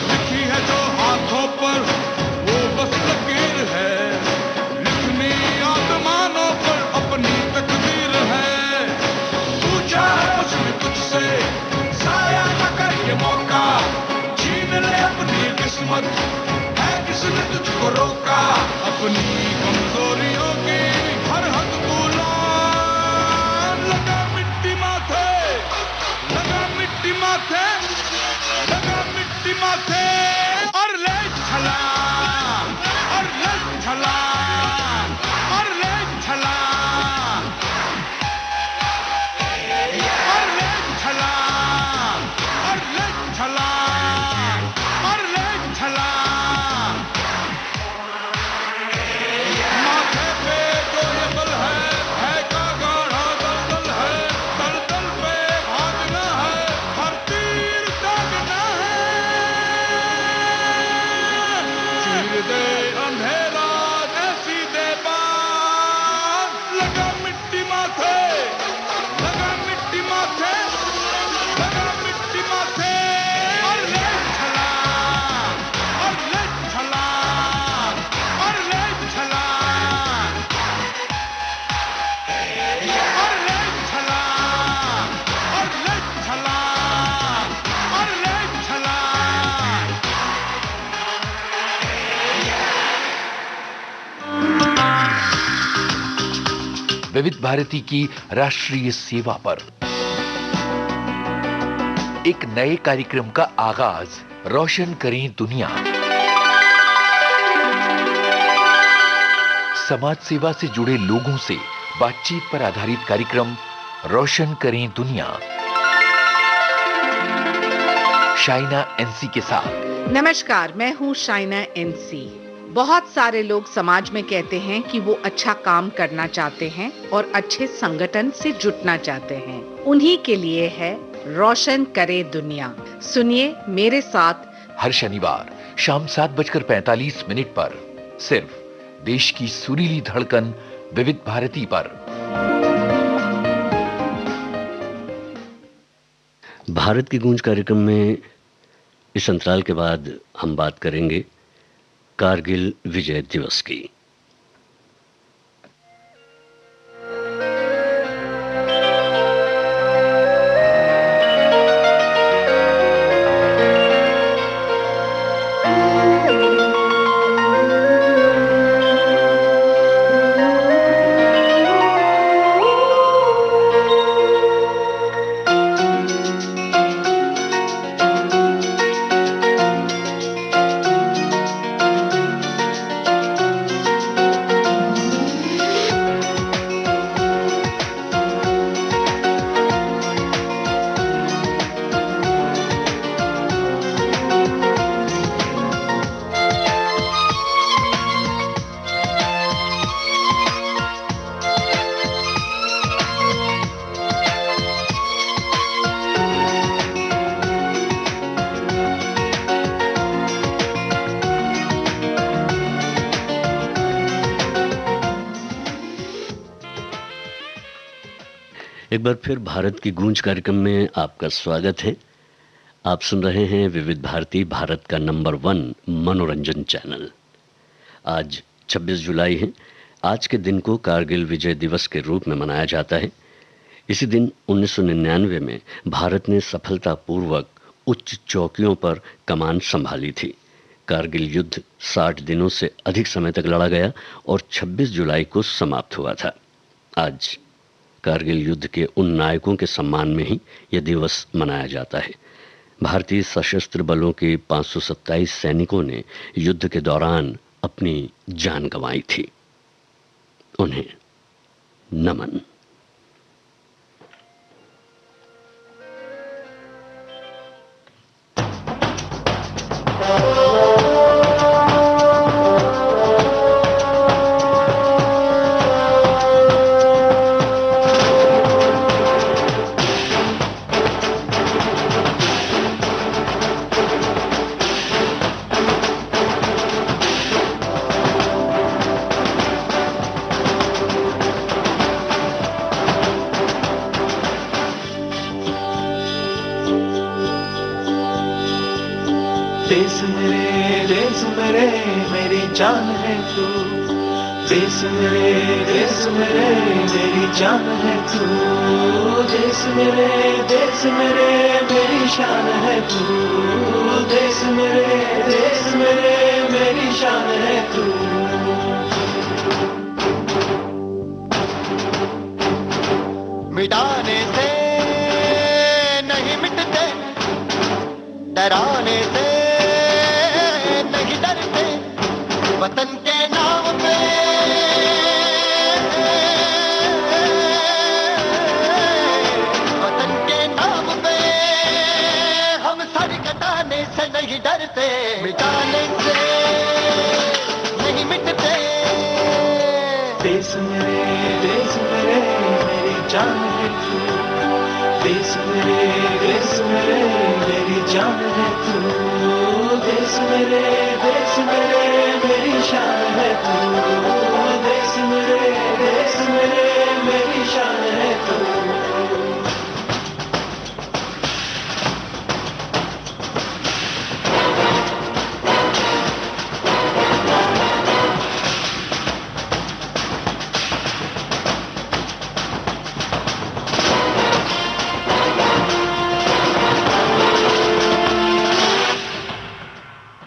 लिखी है जो हाथों पर वो बस लकीर है, लिखनी आसमानों पर अपनी तकदीर है। पूछा है उसने तुझसे साया न कर ये मौका, छीन ले अपनी किस्मत, है किसने तुझको रोका। अपनी कमजोरियों की हर हद भूला, लगा मिट्टी माथे, लगा मिट्टी माथे, लगा मिट्टी माथे, और ले छलांग, और ले छलांग, और ले छलांग, और ले छलांग, और ले छलांग, और ले छलांग। माथे पे जो ये बल है का गाढ़ा दलदल है, दलदल पे भागना है, हर तीर दागना है। चीर दे अंधेरा ऐसी दे बात, लगा मिट्टी माथे, लगा मिट्टी माथे, लगा मिट्टी माथे, और ले छलांग, और ले छलांग, और ले छलांग, और ले छलांग, और ले छलांग, और ले छलांग। विविध भारती की राष्ट्रीय सेवा पर एक नए कार्यक्रम का आगाज, रोशन करें दुनिया। समाज सेवा से जुड़े लोगों से बातचीत पर आधारित कार्यक्रम रोशन करें दुनिया, शाइना एनसी के साथ। नमस्कार, मैं हूँ शाइना एनसी। बहुत सारे लोग समाज में कहते हैं कि वो अच्छा काम करना चाहते हैं और अच्छे संगठन से जुटना चाहते हैं। उन्हीं के लिए है रोशन करे दुनिया। सुनिए मेरे साथ हर शनिवार शाम 7:45 पर, सिर्फ देश की सुरीली धड़कन विविध भारती पर। भारत की गूंज कार्यक्रम में इस अंतराल के बाद हम बात करेंगे कारगिल विजय दिवस की। एक बार फिर भारत की गूंज कार्यक्रम में आपका स्वागत है। आप सुन रहे हैं विविध भारती, भारत का नंबर 1 मनोरंजन चैनल। आज 26 जुलाई है। आज के दिन को कारगिल विजय दिवस के रूप में मनाया जाता है। इसी दिन 1999 में भारत ने सफलतापूर्वक उच्च चौकियों पर कमान संभाली थी। कारगिल युद्ध 60 दिनों से अधिक समय तक लड़ा गया और 26 जुलाई को समाप्त हुआ था। आज कारगिल युद्ध के उन नायकों के सम्मान में ही यह दिवस मनाया जाता है। भारतीय सशस्त्र बलों के 527 सैनिकों ने युद्ध के दौरान अपनी जान गंवाई थी। उन्हें नमन। देश मेरे मेरी जान है तू, देश मेरे मेरी जान है तू, देश मेरे मेरी शान है तू, देश मेरे मेरी शान है तू। मिटाने से नहीं मिटते, डराने से नहीं डरते, वतन के नाम पे वतन के नाम पे हम सर कटाने से नहीं डरते, मिटाने से नहीं मिटते। देश मेरे मेरी जान है तू, देश मेरे मेरी जान है तू, देश मेरे मेरी शान है तू, देश मेरे मेरी शान है तू।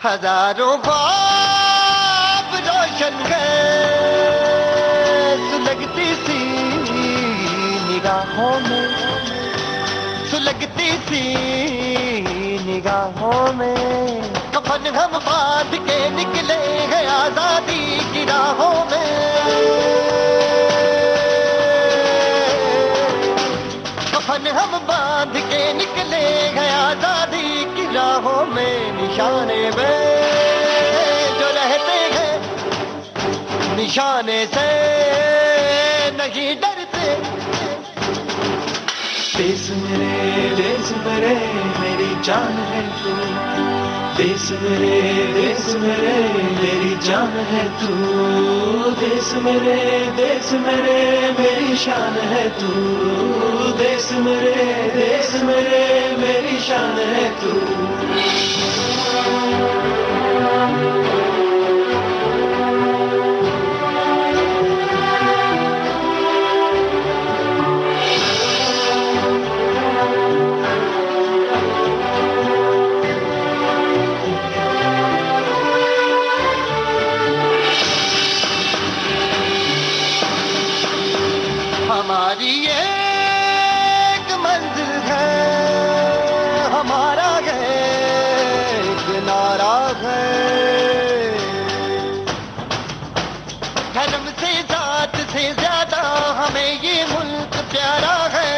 हजारों ख्वाब रोशन गए सुलगती सी निगाहों में, सुलगती सी निगाहों में। कफन हम बांध के निकले हैं आजादी की राहों में, कफन हम बांध के निकले हैं आजादी की राहों में। निशाने में जो रहते हैं, निशाने से नहीं डरते। देश मेरे मेरी जान है तू, देश मेरे मेरी जान है तू, देश मेरे मेरी शान है तू, देश मेरे मेरी शान है तू। हमारी एक मंजिल है, हमारा एक नारा है। धर्म से जात से ज्यादा हमें ये मुल्क प्यारा है।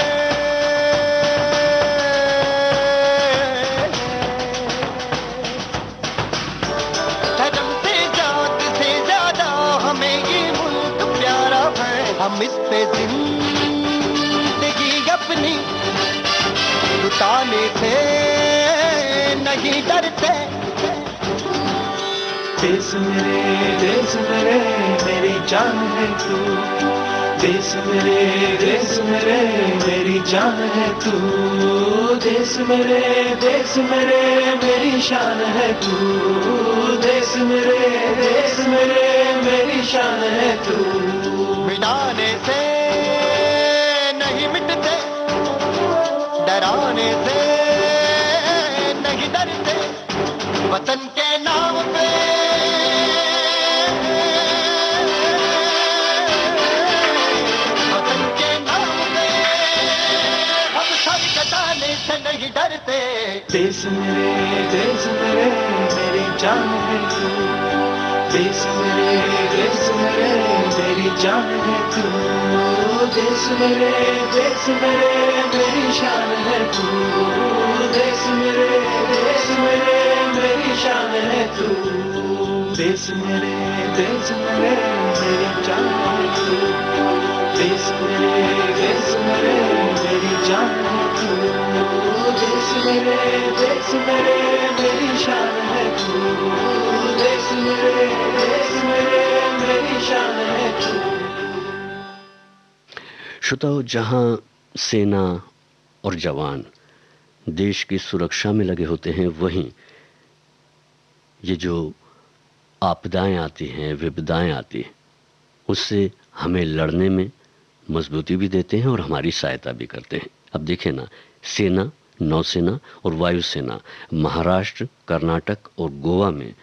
धर्म से जात से ज्यादा हमें ये मुल्क प्यारा है। हम इस पे जिंदगी अपनी लुटाने से नहीं डरते। देश मेरे मेरी जान है तू, देश मेरे मेरी जान है तू, देश मेरे मेरी शान है तू, देश मेरे मेरी शान है तू। मिटाने से नहीं मिटते, डराने से नहीं डरते, वतन के नाम पे वतन के नाम पे हम सर कटाने से नहीं डरते। देश मेरे मेरी जान है तू, देश मेरे मेरी जान है तू, देश मेरे मेरी शान है तू, देश मेरे मेरी शान है तू, देश मेरे मेरी जान है तू, देश मेरे मेरी जान है तू, देश मेरे मेरी शान है तू, देश मेरे मेरी शान है तू। श्रोताओ, जहां सेना और जवान देश की सुरक्षा में लगे होते हैं, वहीं ये जो आपदाएं आती हैं, विपदाएं आती हैं, उससे हमें लड़ने में मजबूती भी देते हैं और हमारी सहायता भी करते हैं। अब देखें ना, सेना, नौसेना और वायुसेना महाराष्ट्र, कर्नाटक और गोवा में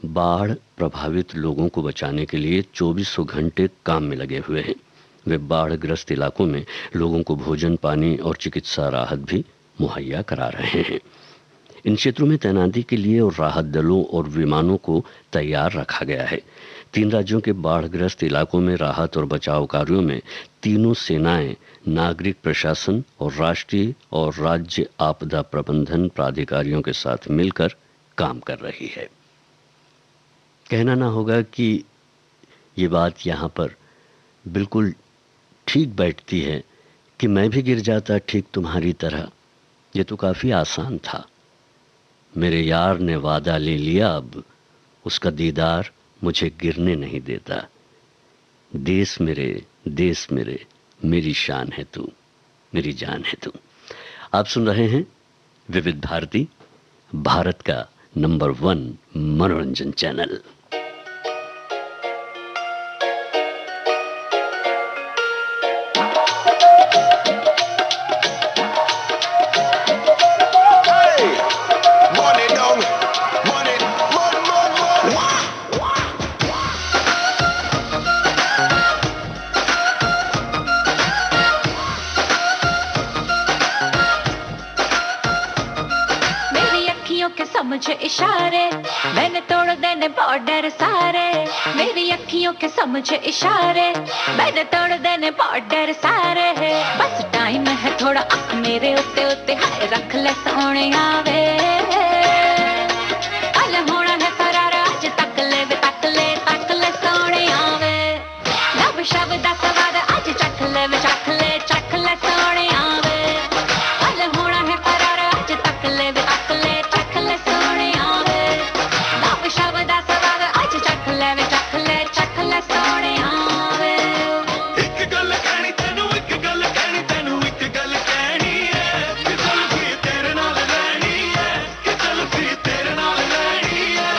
बाढ़ प्रभावित लोगों को बचाने के लिए 2400 घंटे काम में लगे हुए हैं। वे बाढ़ग्रस्त इलाकों में लोगों को भोजन, पानी और चिकित्सा राहत भी मुहैया करा रहे हैं। इन क्षेत्रों में तैनाती के लिए और राहत दलों और विमानों को तैयार रखा गया है। 3 राज्यों के बाढ़ग्रस्त इलाकों में राहत और बचाव कार्यों में तीनों सेनाएं नागरिक प्रशासन और राष्ट्रीय और राज्य आपदा प्रबंधन प्राधिकारियों के साथ मिलकर काम कर रही है। कहना ना होगा कि ये बात यहाँ पर बिल्कुल ठीक बैठती है कि मैं भी गिर जाता ठीक तुम्हारी तरह। ये तो काफ़ी आसान था। मेरे यार ने वादा ले लिया, अब उसका दीदार मुझे गिरने नहीं देता। देश मेरे मेरी शान है तू, मेरी जान है तू। आप सुन रहे हैं विविध भारती, भारत का नंबर 1 मनोरंजन चैनल। समझ इशारे मैंने तोड़ देने बॉर्डर सारे, मेरी अखियों के समझ इशारे मैंने तोड़ देने बॉर्डर सारे। बस टाइम है थोड़ा मेरे उत्ते उत्ते, हाय रख ले सोने आवे। कल होना है फरारा, आज तक ले सोने आवे। लब शब्द दा सवाद आज चख ले सोने आवे। कल होना है फरारा, आज तक ले सोने आवे। लब शब्द दा सवाद आज चख ले सोने आवे। एक गल कहनी तेनू, एक गल कहनी तेनू, एक गल कहनी है कि जुल्फी तेरे नाल रहनी है, कि जुल्फी तेरे नाल रहनी है।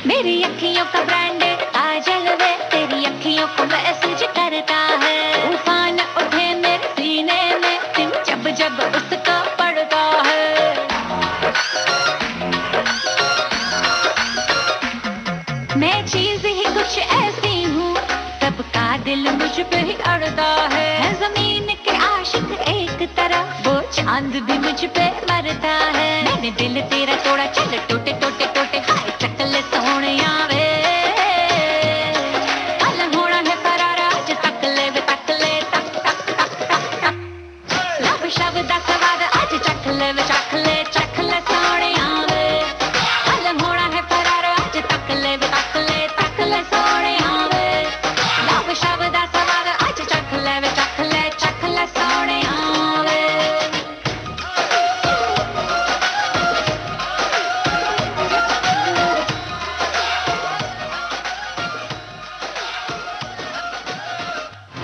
मेरी अखियों का ब्रांड काजल वे, तेरी अखियों को मैसेज करता है। तूफान उठे मेरे सीने में, दिन जब जब उसका पड़ता है। मैं चीज ही कुछ ऐसी हूँ, सबका दिल मुझ पे ही अड़ता है। जमीन के आशिक एक तरह, वो चांद भी मुझ पे मरता है। मैंने दिल तेरा तोड़ा, चल टूटे टूटे टूटे, हाय चकले सोने आवे। कल होना है फरारा, आज तक ले तक लब शब्द दा सवाद आज चख ले सोने आवे। कल होना है फरारा, आज तक ले सोने आवे। लब शब्द दा सवाद आज चख ले सोने आवे।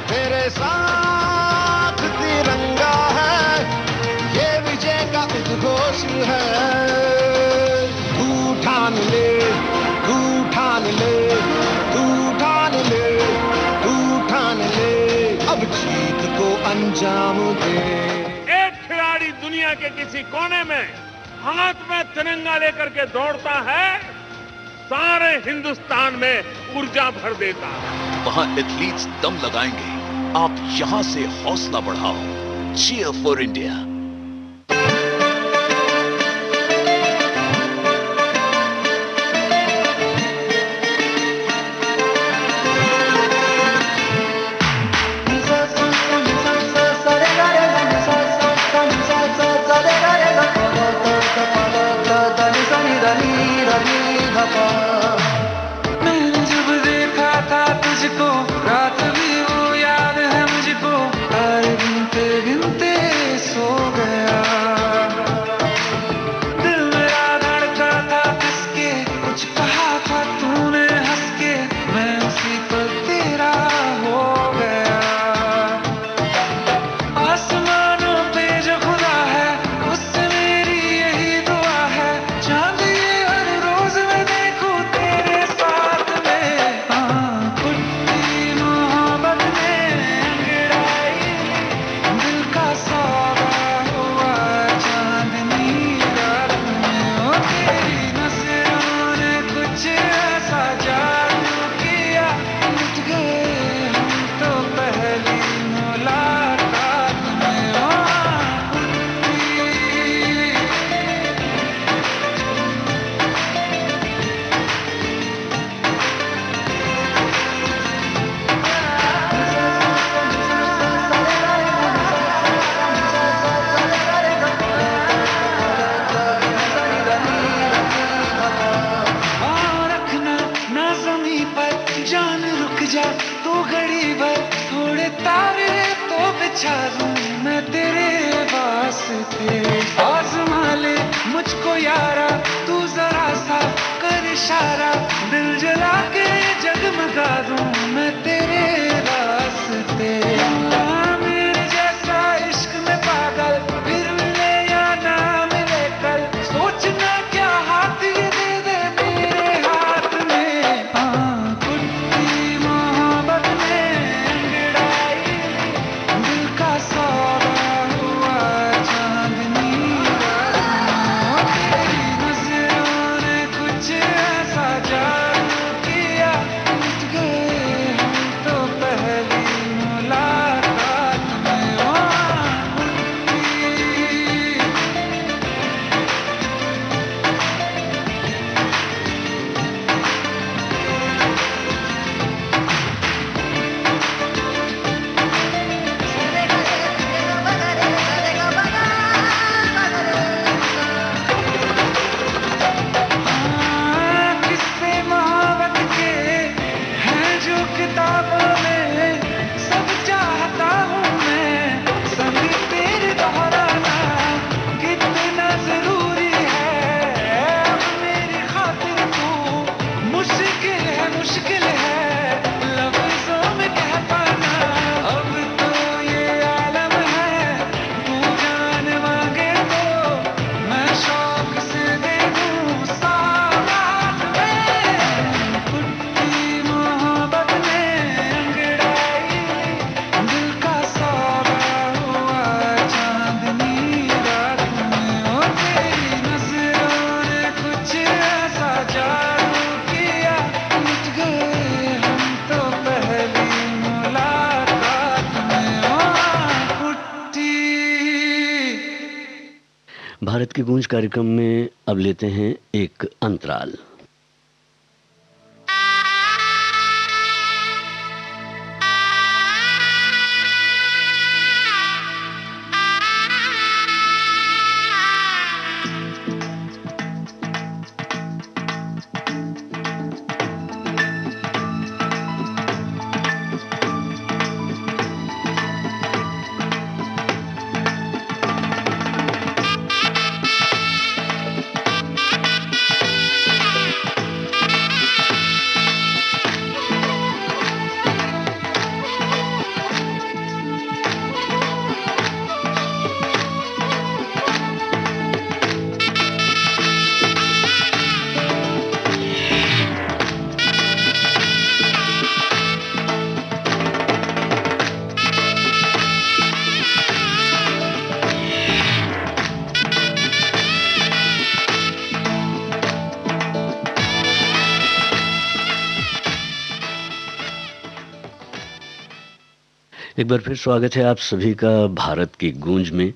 मेरे साथ तिरंगा है, ये विजय का उद्घोष है। तू ठान ले, तू ठान ले, तू ठान ले, तू ठान ले, अब जीत को अंजाम दे। एक खिलाड़ी दुनिया के किसी कोने में हाथ में तिरंगा लेकर के दौड़ता है, सारे हिंदुस्तान में ऊर्जा भर देता है। वहां एथलीट्स दम लगाएंगे, आप यहां से हौसला बढ़ाओ। Cheer for India. मैंने जब देखा था तुझको, रात भी वो याद है मुझको, तारे गिनते गिनते सो गया। दिल मेरा धड़का था किसके, कुछ कहा था तूने हंस भारत की गूंज कार्यक्रम में अब लेते हैं एक अंतराल। एक बार फिर स्वागत है आप सभी का भारत की गूंज में,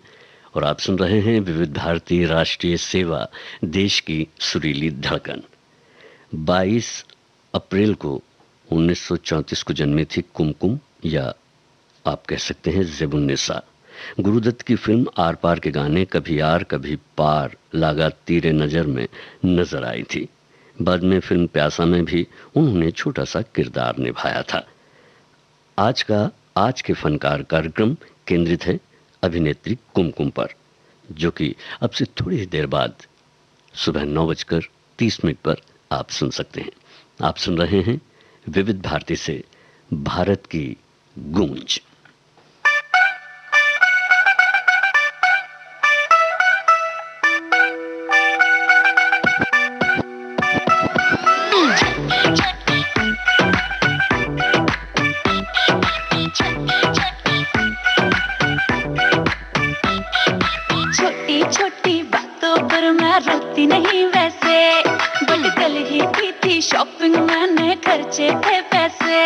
और आप सुन रहे हैं विविध भारती राष्ट्रीय सेवा, देश की सुरीली धड़कन। 22 अप्रैल को 1934 को जन्मी थी कुमकुम, या आप कह सकते हैं ज़ेबुन्निसा। गुरुदत्त की फिल्म आर पार के गाने कभी आर कभी पार लागा तीरे नजर में नजर आई थी। बाद में फिल्म प्यासा में भी उन्होंने छोटा सा किरदार निभाया था। आज के फनकार कार्यक्रम केंद्रित है अभिनेत्री कुमकुम पर, जो कि अब से थोड़ी ही देर बाद सुबह 9:30 पर आप सुन सकते हैं। आप सुन रहे हैं विविध भारती से भारत की गूंज। नहीं वैसे, बट कल ही की थी शॉपिंग, मैंने खर्चे थे पैसे।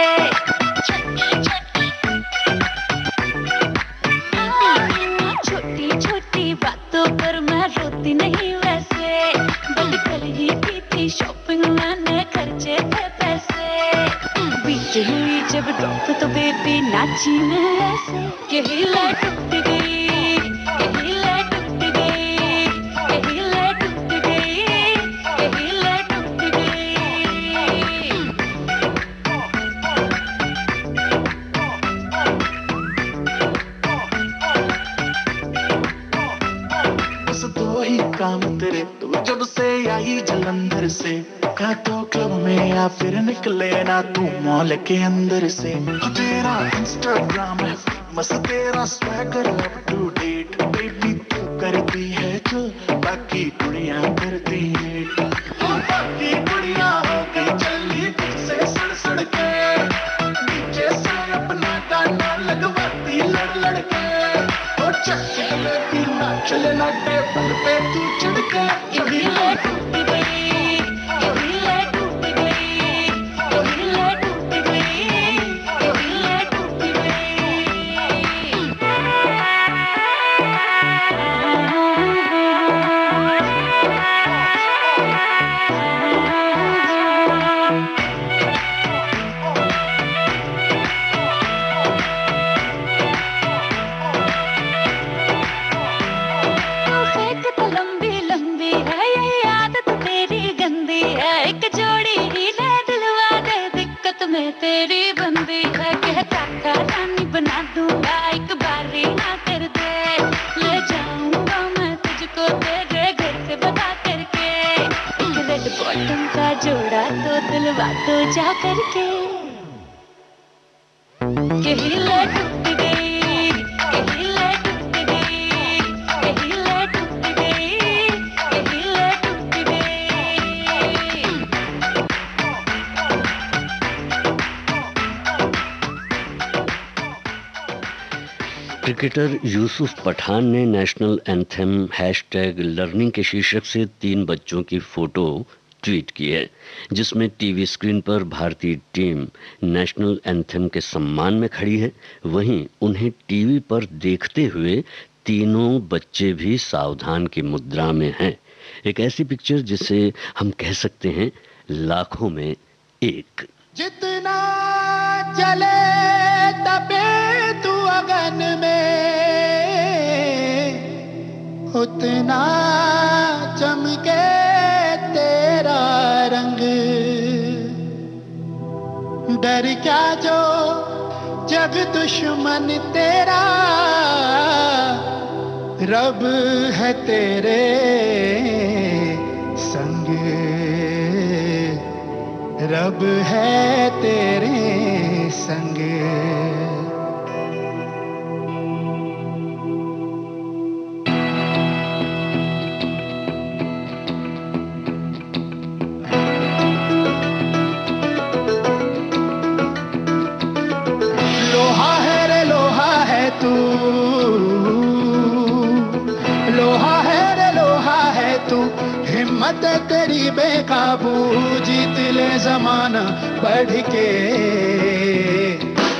छोटी छोटी बातों पर मैं रोती नहीं वैसे, बट कल ही की थी शॉपिंग, मैंने खर्चे थे पैसे। बीच हुई जब ड्रॉप तो बेबी नाची मैं ऐसे, यही लाइट टूट गई, यही लाइट टूट गई, यही लाइट टूट गई, यही लाइट टूट गई। बस दो ही काम तेरे, तू जब से आई जलंधर से, या तो क्लब में या फिर निकले ना तू मॉल के अंदर से। तेरा इंस्टाग्राम है फेमस, तेरा swagger up to date, baby तू करती है जो बाकी कुड़ियां करती है। बाकी कुड़ियां हो गई चली से सड़ के, नीचे से अपना गाना लगवाती लड़ लड़ के। और चक्के लगी ना चलना टेबल पे तू चढ़ के, यही लाइट टूट गई, यही लाइट टूट गई, यही लाइट टूट गई, यही लाइट टूट गई। फेंक तो लंबी लंबी है, ये आदत तेरी गंदी है। एक जोड़ी ही ले दिलवा दे, दिक्कत में तेरी बंदी है। कहता था रानी बना दूंगा, एक बारी ना कर दे, ले जाऊंगा मैं तुझको तेरे घर से बता करके। रेड बॉटम का जोड़ा तो दिलवा दो जा करके, यही लाइट टूट गई, यही लाइट टूट गई, यही लाइट टूट गई, यही लाइट टूट गई। क्रिकेटर यूसुफ पठान ने नेशनल एंथम #लर्निंग के शीर्षक से 3 बच्चों की फोटो ट्वीट की है, जिसमें टीवी स्क्रीन पर भारतीय टीम नेशनल एंथम के सम्मान में खड़ी है, वहीं उन्हें टीवी पर देखते हुए तीनों बच्चे भी सावधान की मुद्रा में हैं। एक ऐसी पिक्चर जिसे हम कह सकते हैं लाखों में एक। जितना जले तपे तू अगन में, उतना चमके तेरा रंग। डर क्या जो जग दुश्मन तेरा, रब है तेरे संग, रब है तेरे संग। लोहा है रे लोहा है तू, लोहा है रे लोहा है तू, हिम्मत तेरी बेकाबू, जीत ले जमाना बढ़ के।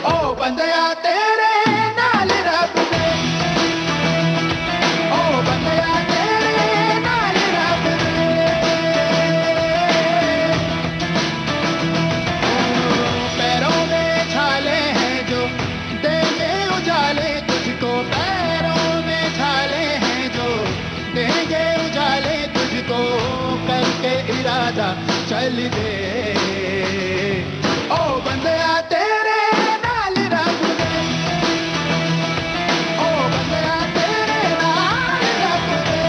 ओ बंदया तेरे नाल रब ने, ओ बंदया तेरे नाल रब ने। पैरों में छाले हैं जो देंगे उजाले तुझको, पैरों में छाले हैं जो देंगे उजाले तुझको, करके इरादा चल दे। ओ बंदया तेरे नाल रब ने, ओ बंदया तेरे नाल रब ने।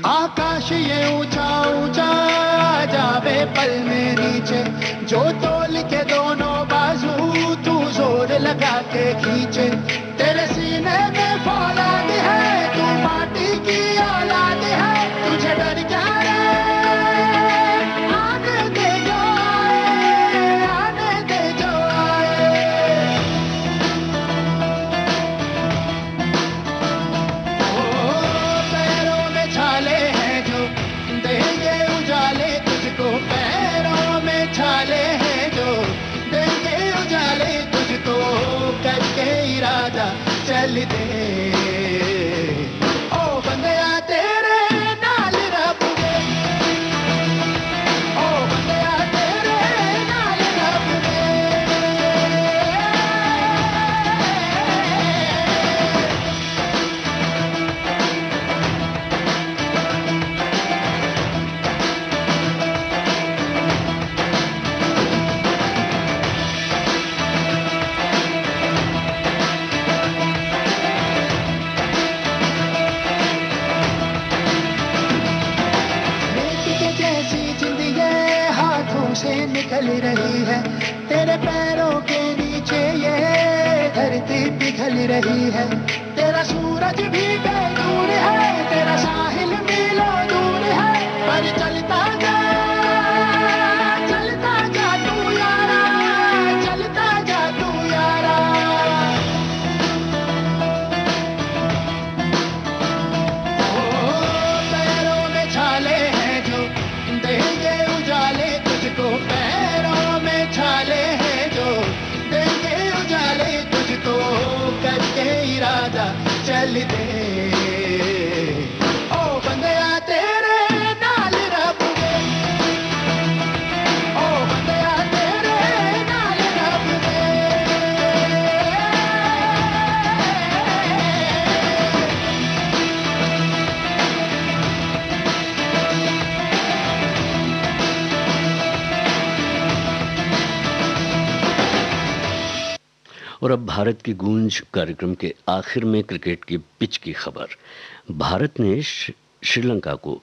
आकाश ये ऊंचा ऊंचा जावे पल में नीचे, जो तोल के दोनों बाजू तू जोर लगा के खींचे। तेरे सीने में फौलाद है, तू माटी की औलाद है, तुझे डर क्या रे, आने दे जो आए, आने दे जो आए। ओ पैरों में छाले हैं जो देंगे उजाले तुझको, पैरों में छाले हैं जो देंगे उजाले तुझको, करके इरादा चल दे। ओ बंदया तेरे नाल रब ने, ओ बंदया तेरे नाल रब ने। रेत के जैसी जिंदगी हाथों से निकल रही है, तेरे पैरों के नीचे ये धरती पिघल रही है। तेरा सूरज भी बेदूर है, तेरा साहिल मीलों दूर है, पर चलता जा तू यारा, चलता जा तू यारा। ओ पैरों में छाले हैं जो देंगे उजाले तुझको, पैरों में छाले हैं जो देंगे उजाले तुझको, करके इरादा चल दे। ओ बंदया तेरे नाल रब ने, ओ बंदया तेरे नाल रब ने। और अब भारत की गूंज कार्यक्रम के आखिर में क्रिकेट की पिच की खबर। भारत ने श्रीलंका को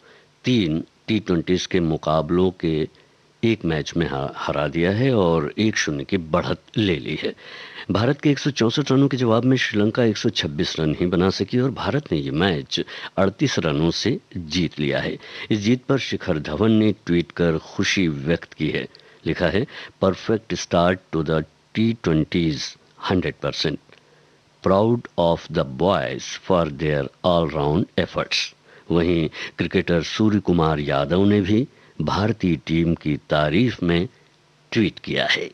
3 T20 के मुकाबलों के एक मैच में हरा दिया है और 1-0 की बढ़त ले ली है। भारत के 164 रनों के जवाब में श्रीलंका 126 रन ही बना सकी और भारत ने ये मैच 38 रनों से जीत लिया है। इस जीत पर शिखर धवन ने ट्वीट कर खुशी व्यक्त की है। लिखा है, perfect start to the T20s 100%. Proud of the boys for their all-round efforts. वहीं क्रिकेटर सूर्य कुमार यादव ने भी भारतीय टीम की तारीफ में ट्वीट किया है।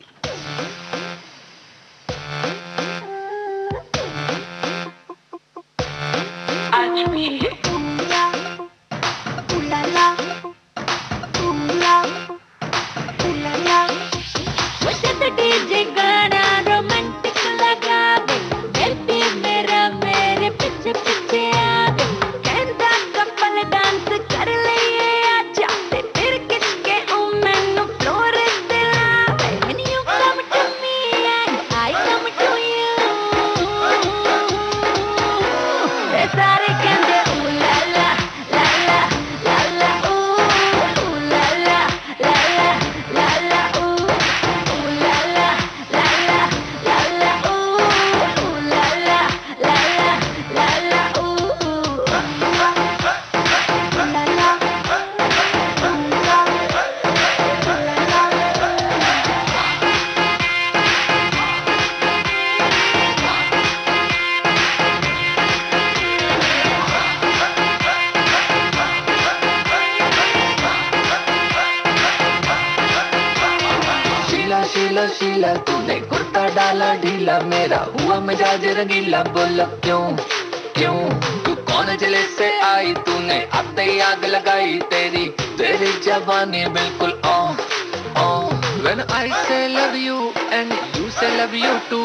शीला तूने कुर्ता डाला ढीला, मेरा हुआ मिजाज रंगीला। बोला क्यों क्यों तू कौन जले से आई, तूने आते ही आग लगाई। तेरी जवानी बिल्कुल When I say love you and you say love you too.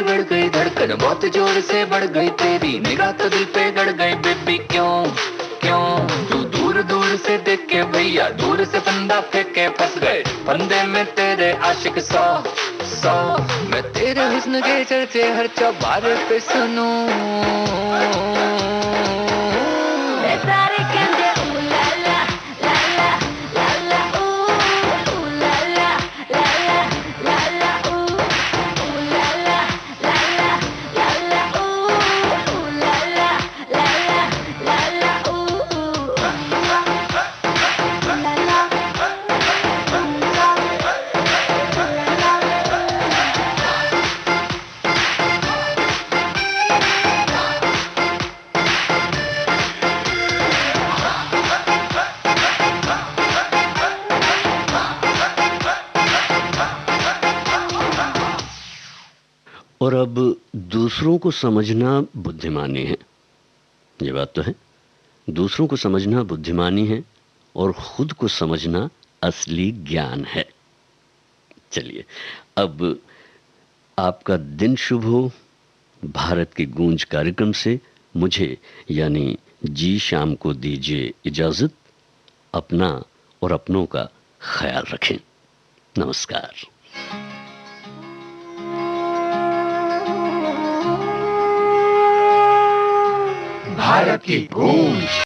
बढ़ गई धड़कन बहुत जोर से बढ़ गई, तेरी निगाह तो दिल पे गड़ गई। बेबी क्यों तू दूर दूर से देख के भैया दूर से फंदा फेंके फंस गए फंदे में तेरे आशिक 100 मैं तेरे हुस्न के चर्चे हर चौबारे पे सुनूं। और अब दूसरों को समझना बुद्धिमानी है, ये बात तो है। दूसरों को समझना बुद्धिमानी है और खुद को समझना असली ज्ञान है। चलिए अब आपका दिन शुभ हो। भारत की गूंज कार्यक्रम से मुझे यानी जी शाम को दीजिए इजाजत। अपना और अपनों का ख्याल रखें। नमस्कार। भारत की गूंज।